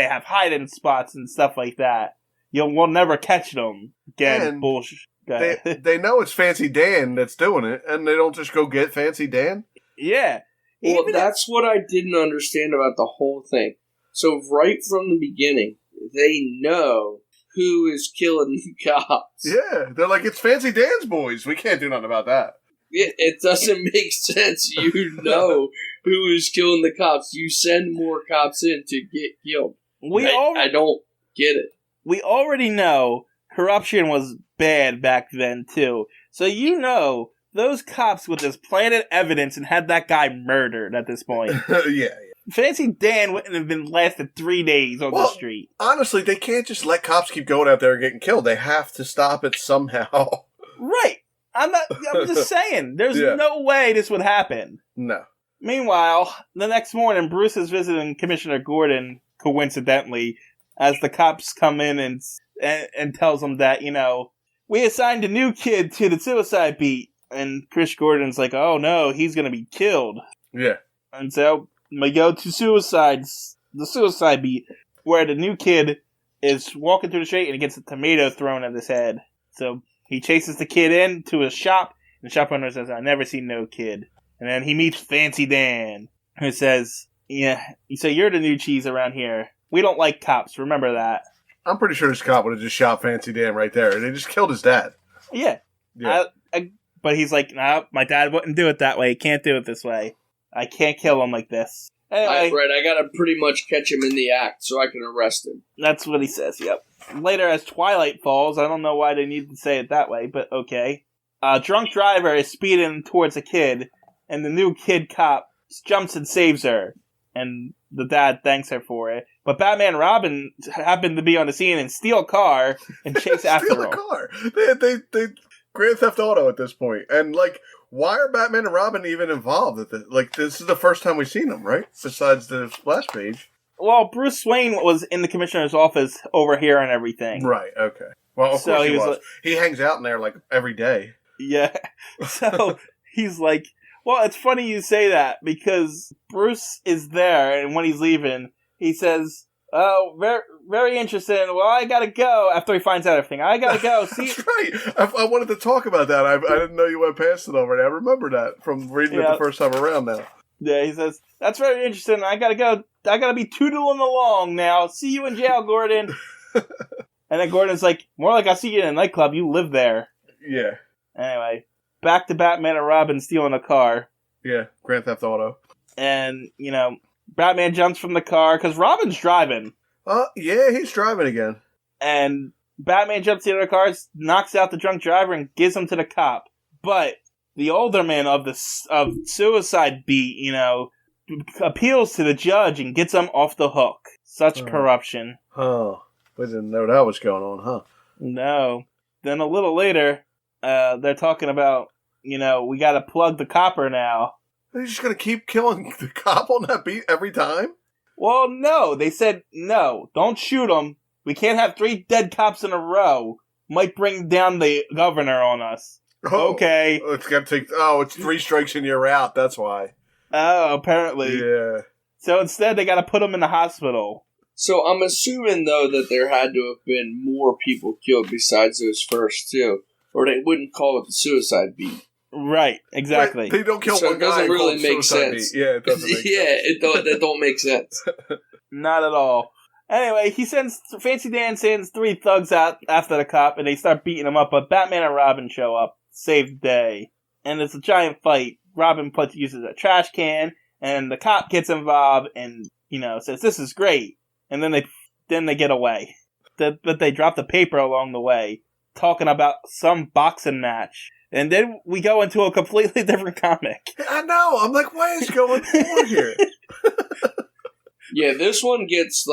have hiding spots and stuff like that. We'll never catch them. Again, bullshit. They know it's Fancy Dan that's doing it, and they don't just go get Fancy Dan? Yeah. Well, that's what I didn't understand about the whole thing. So right from the beginning, they know who is killing the cops. Yeah, they're like, it's Fancy Dan's boys. We can't do nothing about that. It doesn't make sense. You know who is killing the cops. You send more cops in to get killed. I don't get it. We already know corruption was bad back then, too. So you know those cops would just planted evidence and had that guy murdered at this point. Yeah. Fancy Dan wouldn't have been lasted 3 days on the street. Honestly, they can't just let cops keep going out there and getting killed. They have to stop it somehow. Right. I'm just saying, there's no way this would happen. No. Meanwhile, the next morning, Bruce is visiting Commissioner Gordon, coincidentally, as the cops come in and tells him that, you know, we assigned a new kid to the suicide beat. And Chris Gordon's like, oh no, he's going to be killed. Yeah. And so we go to the suicide beat, where the new kid is walking through the street and he gets a tomato thrown at his head. So he chases the kid into a shop, and the shop owner says, I never seen no kid. And then he meets Fancy Dan, who says, yeah, so you're the new cheese around here. We don't like cops, remember that. I'm pretty sure this cop would have just shot Fancy Dan right there, and they just killed his dad. Yeah. But he's like, no, my dad wouldn't do it that way. He can't do it this way. I can't kill him like this. Anyway, I gotta pretty much catch him in the act so I can arrest him. That's what he says, yep. Later, as twilight falls, I don't know why they need to say it that way, but okay. A drunk driver is speeding towards a kid, and the new kid cop jumps and saves her. And the dad thanks her for it. But Batman and Robin happen to be on the scene and steal a car and chase after them. Steal a car. They Grand Theft Auto at this point. And, like, why are Batman and Robin even involved? This is the first time we've seen them, right? Besides the splash page. Well, Bruce Wayne was in the commissioner's office overhearing everything. Right, okay. Well, of course he was. He hangs out in there, like, every day. Yeah. So he's like, well, it's funny you say that, because Bruce is there, and when he's leaving, he says, oh, very, very interesting. Well, I gotta go, after he finds out everything. I gotta go. See. That's right. I wanted to talk about that. I didn't know you went past it already. I remember that from reading it the first time around now. Yeah, he says, that's very interesting. I gotta go. I gotta be tootling along now. See you in jail, Gordon. And then Gordon's like, more like I'll see you in a nightclub. You live there. Yeah. Anyway, back to Batman and Robin stealing a car. Yeah, Grand Theft Auto. And, you know, Batman jumps from the car, because Robin's driving. Yeah, he's driving again. And Batman jumps in the other car, knocks out the drunk driver, and gives him to the cop. But the alderman of Suicide Beat, you know, appeals to the judge and gets him off the hook. Such corruption. Oh, we didn't know that was going on, huh? No. Then a little later, they're talking about, you know, we gotta plug the copper now. He's just going to keep killing the cop on that beat every time? Well, no. They said, no, don't shoot him. We can't have 3 dead cops in a row. Might bring down the governor on us. Oh, okay. It's 3 strikes and you're out. That's why. Oh, apparently. Yeah. So instead, they got to put him in the hospital. So I'm assuming, though, that there had to have been more people killed besides those first 2. Or they wouldn't call it the suicide beat. Right, exactly. Right. They don't kill one guy. It doesn't really make sense. Yeah, it doesn't make sense. That don't make sense. Not at all. Anyway, Fancy Dan sends 3 thugs out after the cop, and they start beating him up, but Batman and Robin show up, save the day. And it's a giant fight. Robin uses a trash can, and the cop gets involved and, says, this is great. And then they get away. But they drop the paper along the way, talking about some boxing match. And then we go into a completely different comic. I know. I'm like, what is going on here? Yeah, this one gets,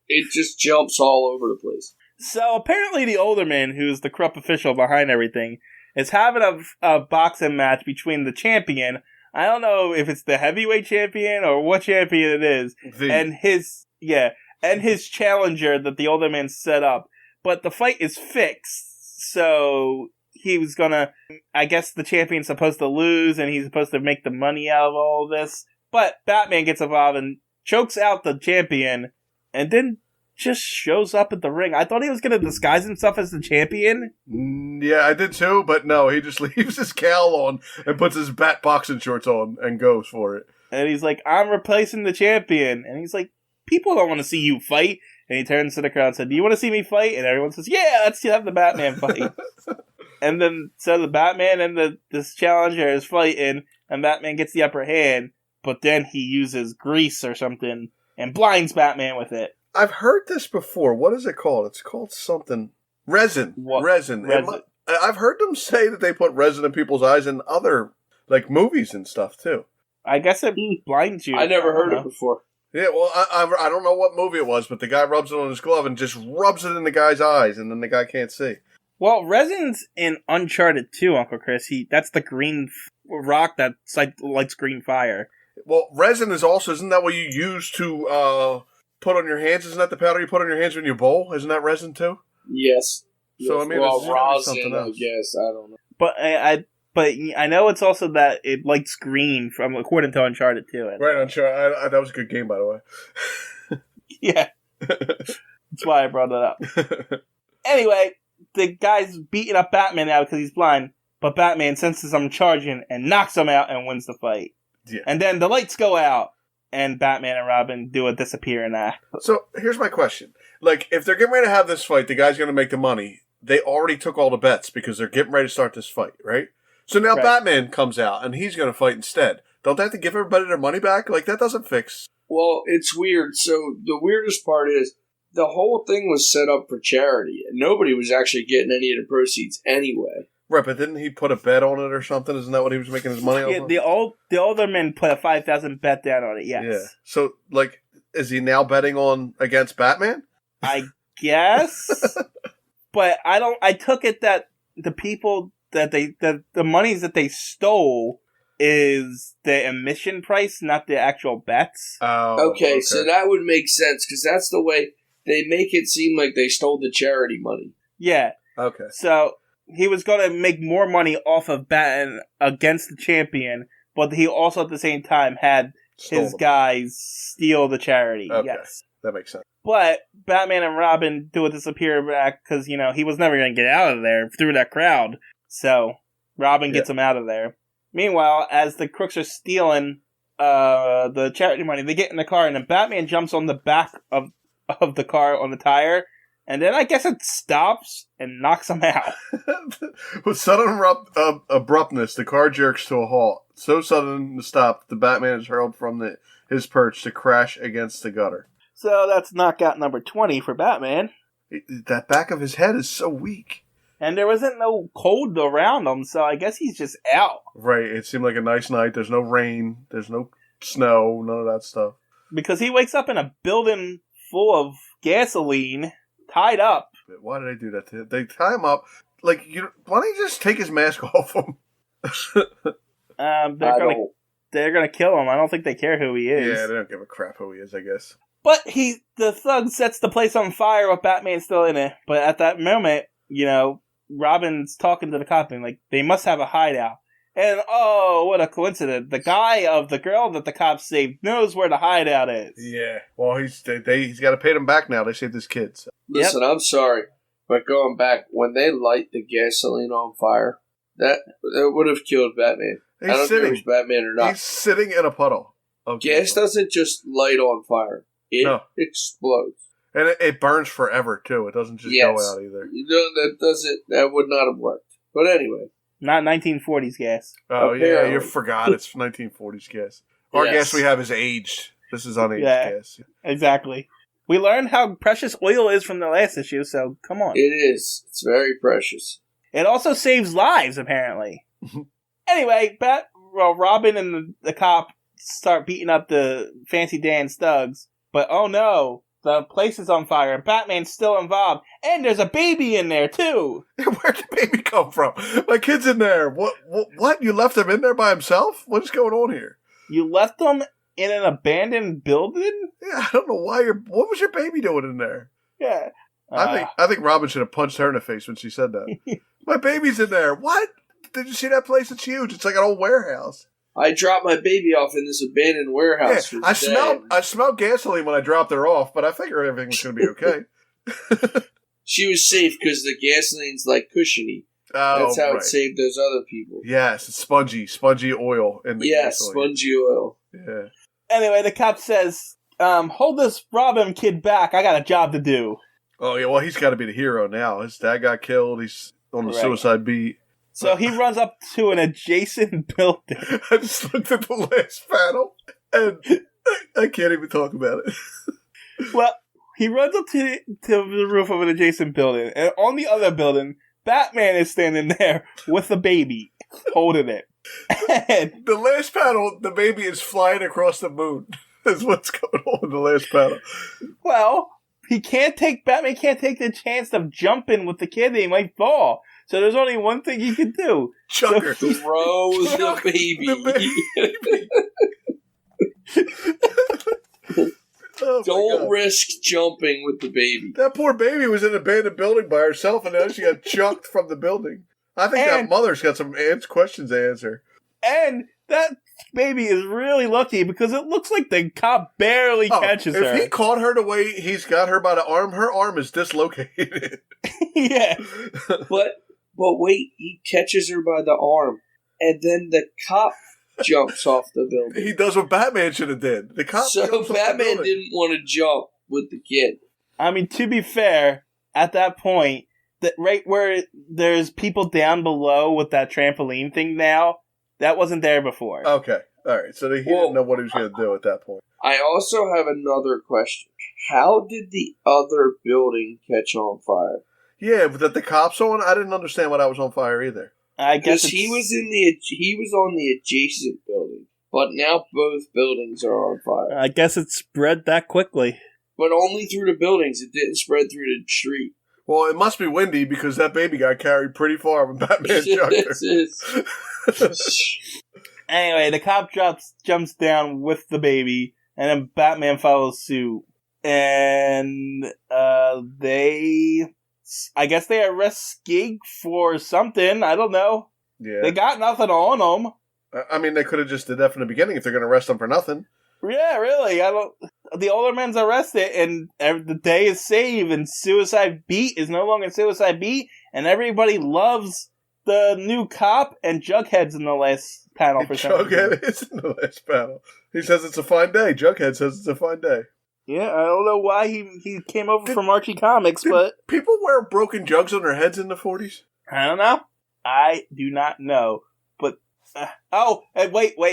it just jumps all over the place. So apparently the Alderman, who's the corrupt official behind everything, is having a boxing match between the champion. I don't know if it's the heavyweight champion or what champion it is. And his challenger that the Alderman set up. But the fight is fixed. So he was gonna, I guess the champion's supposed to lose and he's supposed to make the money out of all of this. But Batman gets involved and chokes out the champion and then just shows up at the ring. I thought he was gonna disguise himself as the champion. Yeah, I did too, but no, he just leaves his cowl on and puts his bat boxing shorts on and goes for it. And he's like, I'm replacing the champion. And he's like, people don't want to see you fight. And he turns to the crowd and said, do you want to see me fight? And everyone says, yeah, let's have the Batman fight. And then, so the Batman and this challenger is fighting, and Batman gets the upper hand, but then he uses grease or something and blinds Batman with it. I've heard this before. What is it called? It's called something. Resin. What? Resin. I've heard them say that they put resin in people's eyes in other, movies and stuff, too. I guess it blinds you. I never heard it before. Yeah, well, I don't know what movie it was, but the guy rubs it on his glove and just rubs it in the guy's eyes, and then the guy can't see. Well, resin's in Uncharted too, Uncle Chris. That's the green rock that lights green fire. Well, resin is also, isn't that what you use to put on your hands? Isn't that the powder you put on your hands when you bowl? Isn't that resin too? Yes. So, I mean, well, it's rosin, something else. yes, I don't know. But I know it's also that it lights green according to Uncharted too. Right, Uncharted. That was a good game, by the way. Yeah. That's why I brought it up. Anyway, the guy's beating up Batman now because he's blind, but Batman senses him charging and knocks him out and wins the fight. Yeah. And then the lights go out, and Batman and Robin do a disappearing act. So, here's my question. If they're getting ready to have this fight, the guy's going to make the money. They already took all the bets because they're getting ready to start this fight, right? So now Batman comes out, and he's going to fight instead. Don't they have to give everybody their money back? That doesn't fix. Well, it's weird. So the weirdest part is the whole thing was set up for charity, and nobody was actually getting any of the proceeds anyway. Right, but didn't he put a bet on it or something? Isn't that what he was making his money off of? The Alderman put a 5,000 bet down on it, yes. Yeah. So, is he now betting against Batman? I guess. But I took it that the people that the monies that they stole is the admission price, not the actual bets. Oh, okay, so that would make sense, because that's the way they make it seem like they stole the charity money. Yeah. Okay. So he was going to make more money off of Batman against the champion, but he also at the same time had his guys steal the charity. Okay. Yes. That makes sense. But Batman and Robin do a disappear act because, he was never going to get out of there through that crowd. So Robin gets him out of there. Meanwhile, as the crooks are stealing the charity money, they get in the car, and then Batman jumps on the back of the car on the tire, and then I guess it stops and knocks him out. With sudden abruptness, the car jerks to a halt. So sudden to stop, the Batman is hurled from his perch to crash against the gutter. So that's knockout number 20 for Batman. That back of his head is so weak. And there wasn't no cold around him, so I guess he's just out. Right, it seemed like a nice night. There's no rain, there's no snow, none of that stuff. Because he wakes up in a building full of gasoline, tied up. Why did they do that to him? They tie him up. Why don't you just take his mask off him? they're gonna kill him. I don't think they care who he is. Yeah, they don't give a crap who he is, I guess. But the thug sets the place on fire with Batman still in it. But at that moment, Robin's talking to the cop and like, they must have a hideout. And oh, what a coincidence. The guy of the girl that the cops saved knows where the hideout is. Yeah. Well, he's got to pay them back now. They saved his kids. So. Listen, I'm sorry, but going back, when they light the gasoline on fire, that would have killed Batman. I don't care if it's Batman or not. He's sitting in a puddle. Gas doesn't just light on fire. It explodes. And it burns forever, too. It doesn't just go out either. That would not have worked. But anyway. Not 1940s gas. Oh, yeah, you forgot. It's 1940s gas. Our gas we have is aged. This is unaged gas. Exactly. We learned how precious oil is from the last issue, so come on. It is. It's very precious. It also saves lives, apparently. Anyway, Robin and the cop start beating up the Fancy Dan's thugs, but oh no, the place is on fire, and Batman's still involved, and there's a baby in there, too! Where'd the baby come from? My kid's in there! What? You left him in there by himself? What is going on here? You left him in an abandoned building? Yeah, I don't know why what was your baby doing in there? Yeah. I think Robin should have punched her in the face when she said that. My baby's in there! What? Did you see that place? It's huge. It's like an old warehouse. I dropped my baby off in this abandoned warehouse. Yeah, I smelled gasoline when I dropped her off, but I figured everything was going to be okay. She was safe because the gasoline's like cushiony. That's how it saved those other people. Yes, it's spongy oil in the gasoline. Spongy oil. Yeah. Anyway, the cop says, hold this Robin kid back. I got a job to do. Oh, yeah, well, he's got to be the hero now. His dad got killed. He's on the suicide beat. So he runs up to an adjacent building. I just looked at the last panel, and I can't even talk about it. Well, he runs up to the roof of an adjacent building, and on the other building, Batman is standing there with a baby, holding it. And the last panel, the baby is flying across the moon. That's what's going on in the last panel. Well, Batman can't take the chance of jumping with the kid, he might fall. So there's only one thing he can do. Throw the baby. Don't risk jumping with the baby. That poor baby was in an abandoned building by herself, and now she got chucked from the building. I think that mother's got some questions to answer. And that baby is really lucky because it looks like the cop barely catches her. If he caught her the way he's got her by the arm, her arm is dislocated. Yeah. But wait, he catches her by the arm, and then the cop jumps off the building. He does what Batman should have did. The cop. So Batman didn't want to jump with the kid. I mean, to be fair, at that point, right where there's people down below with that trampoline thing now, that wasn't there before. Okay, all right. So he didn't know what he was going to do at that point. I also have another question. How did the other building catch on fire? Yeah, but that the cops on, I didn't understand why that was on fire either. I guess he was on the adjacent building, but now both buildings are on fire. I guess it spread that quickly, but only through the buildings. It didn't spread through the street. Well, it must be windy because that baby got carried pretty far when Batman chucked her. Anyway, the cop jumps down with the baby, and then Batman follows suit, and I guess they arrest Skig for something. I don't know. Yeah. They got nothing on them. I mean, they could have just did that from the beginning if they're going to arrest them for nothing. Yeah, really. The older man's arrested, and the day is saved, and Suicide Beat is no longer Suicide Beat, and everybody loves the new cop, and Jughead's in the last panel for some reason. Jughead is in the last panel. He says it's a fine day. Jughead says it's a fine day. Yeah, I don't know why he came over from Archie Comics, but... people wear broken jugs on their heads in the 40s? I don't know. I do not know. But,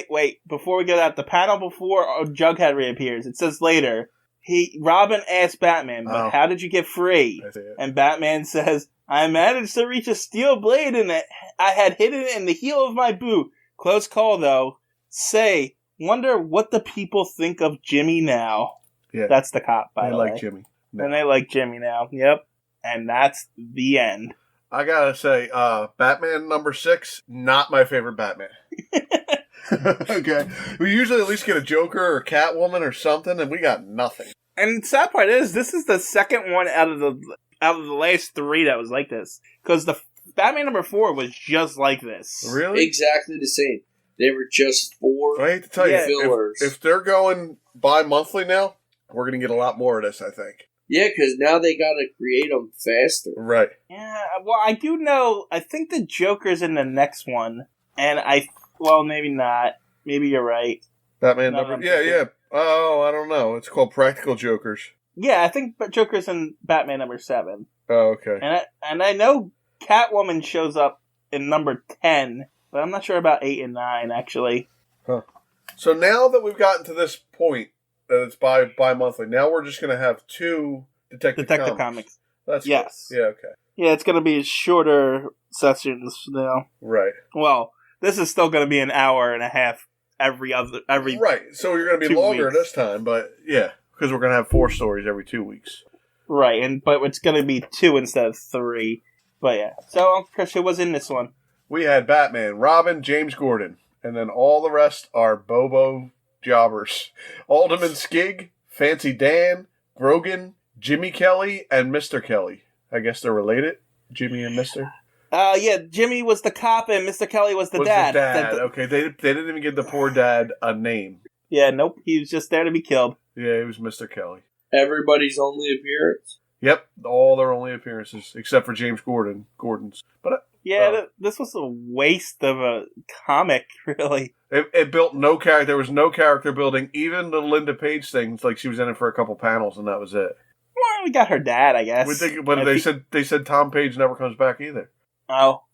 wait. Before we get out, the panel before Jughead reappears, it says later, Robin asks Batman, but how did you get free? And Batman says, I managed to reach a steel blade in it. I had hidden it in the heel of my boot. Close call, though. Wonder what the people think of Jimmy now. Yeah. That's the cop, by the way. They like Jimmy. No. And they like Jimmy now. Yep. And that's the end. I gotta say, Batman number 6, not my favorite Batman. Okay. We usually at least get a Joker or Catwoman or something, and we got nothing. And the sad part is, this is the second one out of the last three that was like this. Because the Batman #4 was just like this. Really? Exactly the same. They were just 4 I hate to tell you, fillers. if they're going bi-monthly now, we're going to get a lot more of this, I think. Yeah, because now they got to create them faster. Right. Yeah, well, I do know, I think the Joker's in the next one. And maybe not. Maybe you're right. Batman yeah. Oh, I don't know. It's called Practical Jokers. Yeah, I think Joker's in Batman #7. Oh, okay. And I know Catwoman shows up in #10, but I'm not sure about 8 and 9, actually. Huh. So now that we've gotten to this point, that it's bi-monthly, now we're just going to have 2 Detective Comics. That's yes. Cool. Yeah, okay. Yeah, it's going to be shorter sessions now. Right. Well, this is still going to be an hour and a half every Right, so you're going to be longer this time, but yeah, because we're going to have 4 stories every 2 weeks. Right, but it's going to be 2 instead of 3. But yeah, so Chris, who was in this one? We had Batman, Robin, James Gordon, and then all the rest are Bobo jobbers. Alderman Skig, Fancy Dan, Grogan, Jimmy Kelly, and Mr. Kelly. I guess they're related, Jimmy and Mr. Yeah, Jimmy was the cop and Mr. Kelly was the dad. Okay, they didn't even give the poor dad a name. Yeah, nope, he was just there to be killed. Yeah, he was Mr. Kelly. Everybody's only appearance? Yep, all their only appearances, except for James Gordon's. But this was a waste of a comic, really. It built no character. There was no character building. Even the Linda Page things, like she was in it for a couple panels, and that was it. Well, we got her dad, I guess. But they said Tom Page never comes back either. Oh,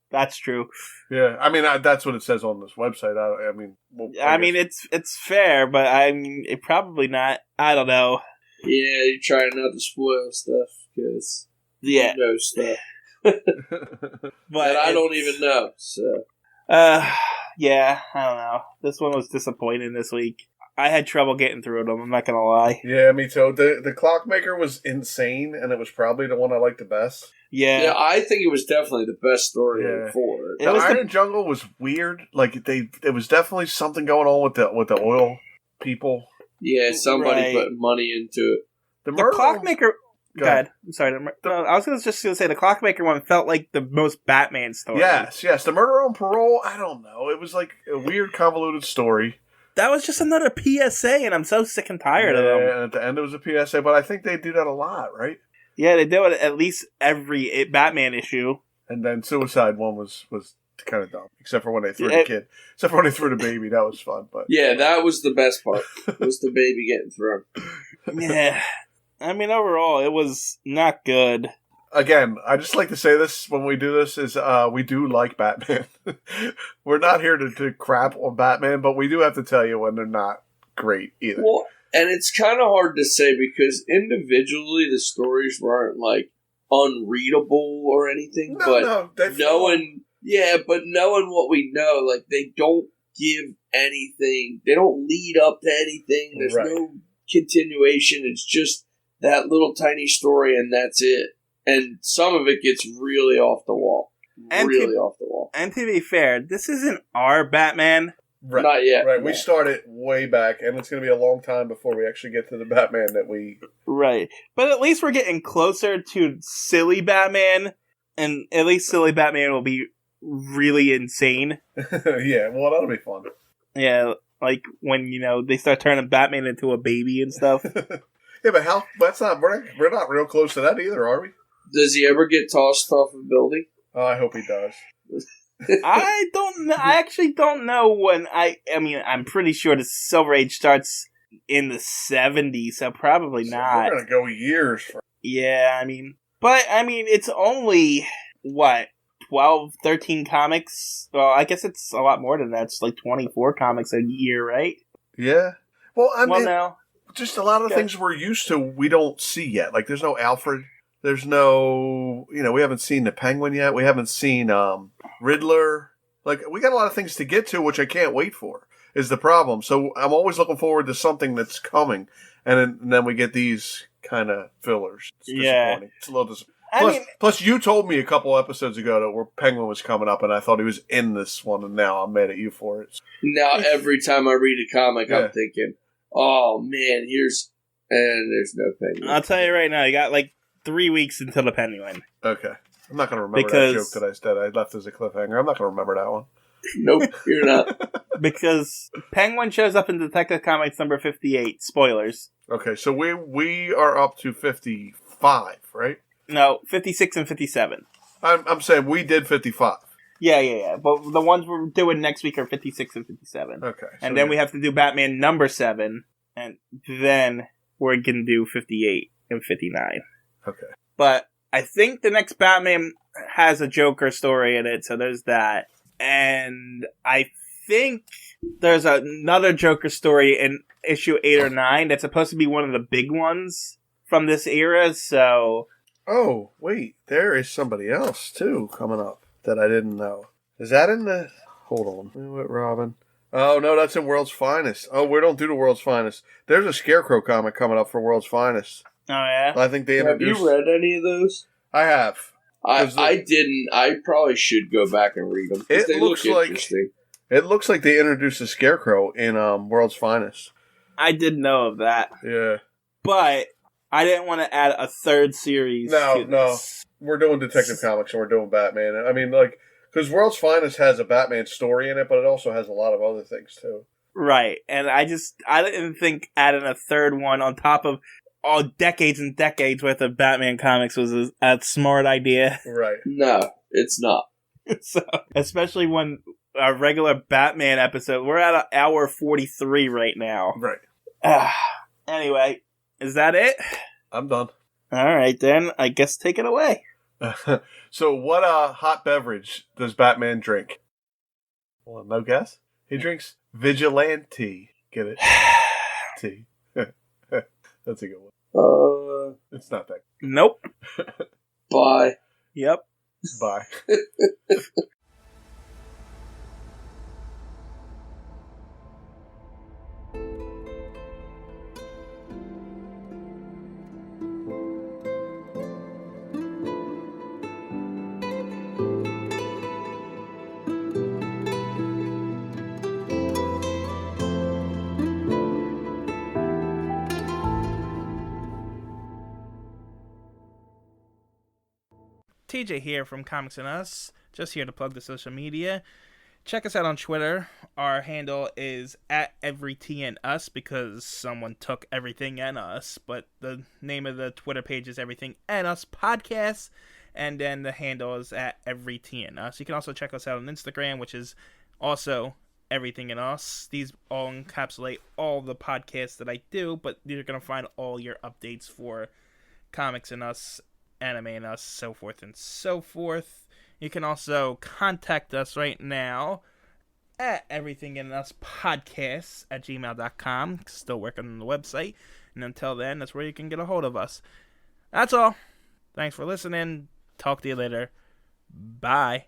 that's true. Yeah, I mean that's what it says on this website. I mean, it's fair, but I mean, it probably not. I don't know. Yeah, you're trying not to spoil stuff because you know stuff, but I don't even know. So, yeah, I don't know. This one was disappointing this week. I had trouble getting through them. I'm not gonna lie. Yeah, me too. The Clockmaker was insane, and it was probably the one I liked the best. Yeah, I think it was definitely the best story for it. The Iron Jungle was weird. Like it was definitely something going on with the oil people. Yeah, somebody put money into it. The Clockmaker. God, I'm sorry. I was just going to say the Clockmaker one felt like the most Batman story. Yes. The Murder on Parole. I don't know. It was like a weird, convoluted story. That was just another PSA, and I'm so sick and tired of them. And at the end, it was a PSA, but I think they do that a lot, right? Yeah, they do it at least every Batman issue. And then Suicide one was kind of dumb, except for when they threw the kid. Except for when they threw the baby, that was fun. But yeah, that was the best part. Was the baby getting thrown? Yeah, I mean overall, it was not good. Again, I just like to say this when we do this is we do like Batman. We're not here to crap on Batman, but we do have to tell you when they're not great either. Well, and it's kind of hard to say because individually the stories weren't like unreadable or anything. But knowing what we know, like they don't give anything. They don't lead up to anything. There's no continuation. It's just that little tiny story, and that's it. And some of it gets really off the wall. Off the wall. And to be fair, this isn't our Batman. Right. Not yet. Right. We started way back, and it's going to be a long time before we actually get to the Batman that we... Right. But at least we're getting closer to silly Batman, and at least silly Batman will be really insane. Yeah, well, that'll be fun. Yeah, like when, they start turning Batman into a baby and stuff. Yeah, but we're not real close to that either, are we? Does he ever get tossed off a building? Oh, I hope he does. I don't know. I actually don't know when. I'm pretty sure the Silver Age starts in the 70s, so probably not. We're gonna go years. Yeah, it's only 12, 13 comics. Well, I guess it's a lot more than that. It's like 24 comics a year, right? Yeah. Well, now just a lot of the things we're used to, we don't see yet. Like, there's no Alfred. There's no, we haven't seen the Penguin yet. We haven't seen Riddler. Like, we got a lot of things to get to, which I can't wait for, is the problem. So I'm always looking forward to something that's coming. And then we get these kind of fillers. It's disappointing. It's a little disappointing. Plus, you told me a couple episodes ago that where Penguin was coming up, and I thought he was in this one, and now I'm mad at you for it. Now, every time I read a comic, I'm thinking, oh, man, and there's no Penguin. I'll tell you right now, you got like 3 weeks until the Penguin. Okay. I'm not going to remember that joke that I said I left as a cliffhanger. I'm not going to remember that one. Nope, you're not. Because Penguin shows up in Detective Comics number 58. Spoilers. Okay, so we are up to 55, right? No, 56 and 57. I'm saying we did 55. Yeah. But the ones we're doing next week are 56 and 57. Okay. And then we have to do Batman number 7, and then we're going to do 58 and 59. Okay. But I think the next Batman has a Joker story in it, so there's that. And I think there's another Joker story in issue 8 or 9 that's supposed to be one of the big ones from this era, so... Oh, wait, there is somebody else, too, coming up that I didn't know. Is that in the... Hold on. What, Robin? Oh, no, that's in World's Finest. Oh, we don't do the World's Finest. There's a Scarecrow comic coming up for World's Finest. Oh, yeah? I think they introduced... Have you read any of those? I have. I didn't. I probably should go back and read them. It looks interesting. It looks like they introduced a Scarecrow in World's Finest. I didn't know of that. Yeah. But I didn't want to add a third series to this. We're doing Detective Comics and we're doing Batman. I mean, like, because World's Finest has a Batman story in it, but it also has a lot of other things, too. Right. And I didn't think adding a third one on top of all decades and decades worth of Batman comics was a smart idea. Right. No, it's not. So, especially when a regular Batman episode, we're at hour 43 right now. Right. Anyway, is that it? I'm done. All right, then. I guess take it away. So what hot beverage does Batman drink? Well, no guess? He drinks Vigilante. Get it? Tea. That's a good one. It's not that. Nope. Bye. Yep. Bye. TJ here from Comics and Us, just here to plug the social media. Check us out on Twitter. Our handle is @EveryTNUs because someone took everything and us, but the name of the Twitter page is Everything and Us Podcast, and then the handle is @EveryTNUs. You can also check us out on Instagram, which is also Everything and Us. These all encapsulate all the podcasts that I do, but you're going to find all your updates for Comics and Us, Anime and Us, so forth and so forth. You can also contact us right now at everythinginUspodcasts@gmail.com. Still working on the website. And until then, that's where you can get a hold of us. That's all. Thanks for listening. Talk to you later. Bye.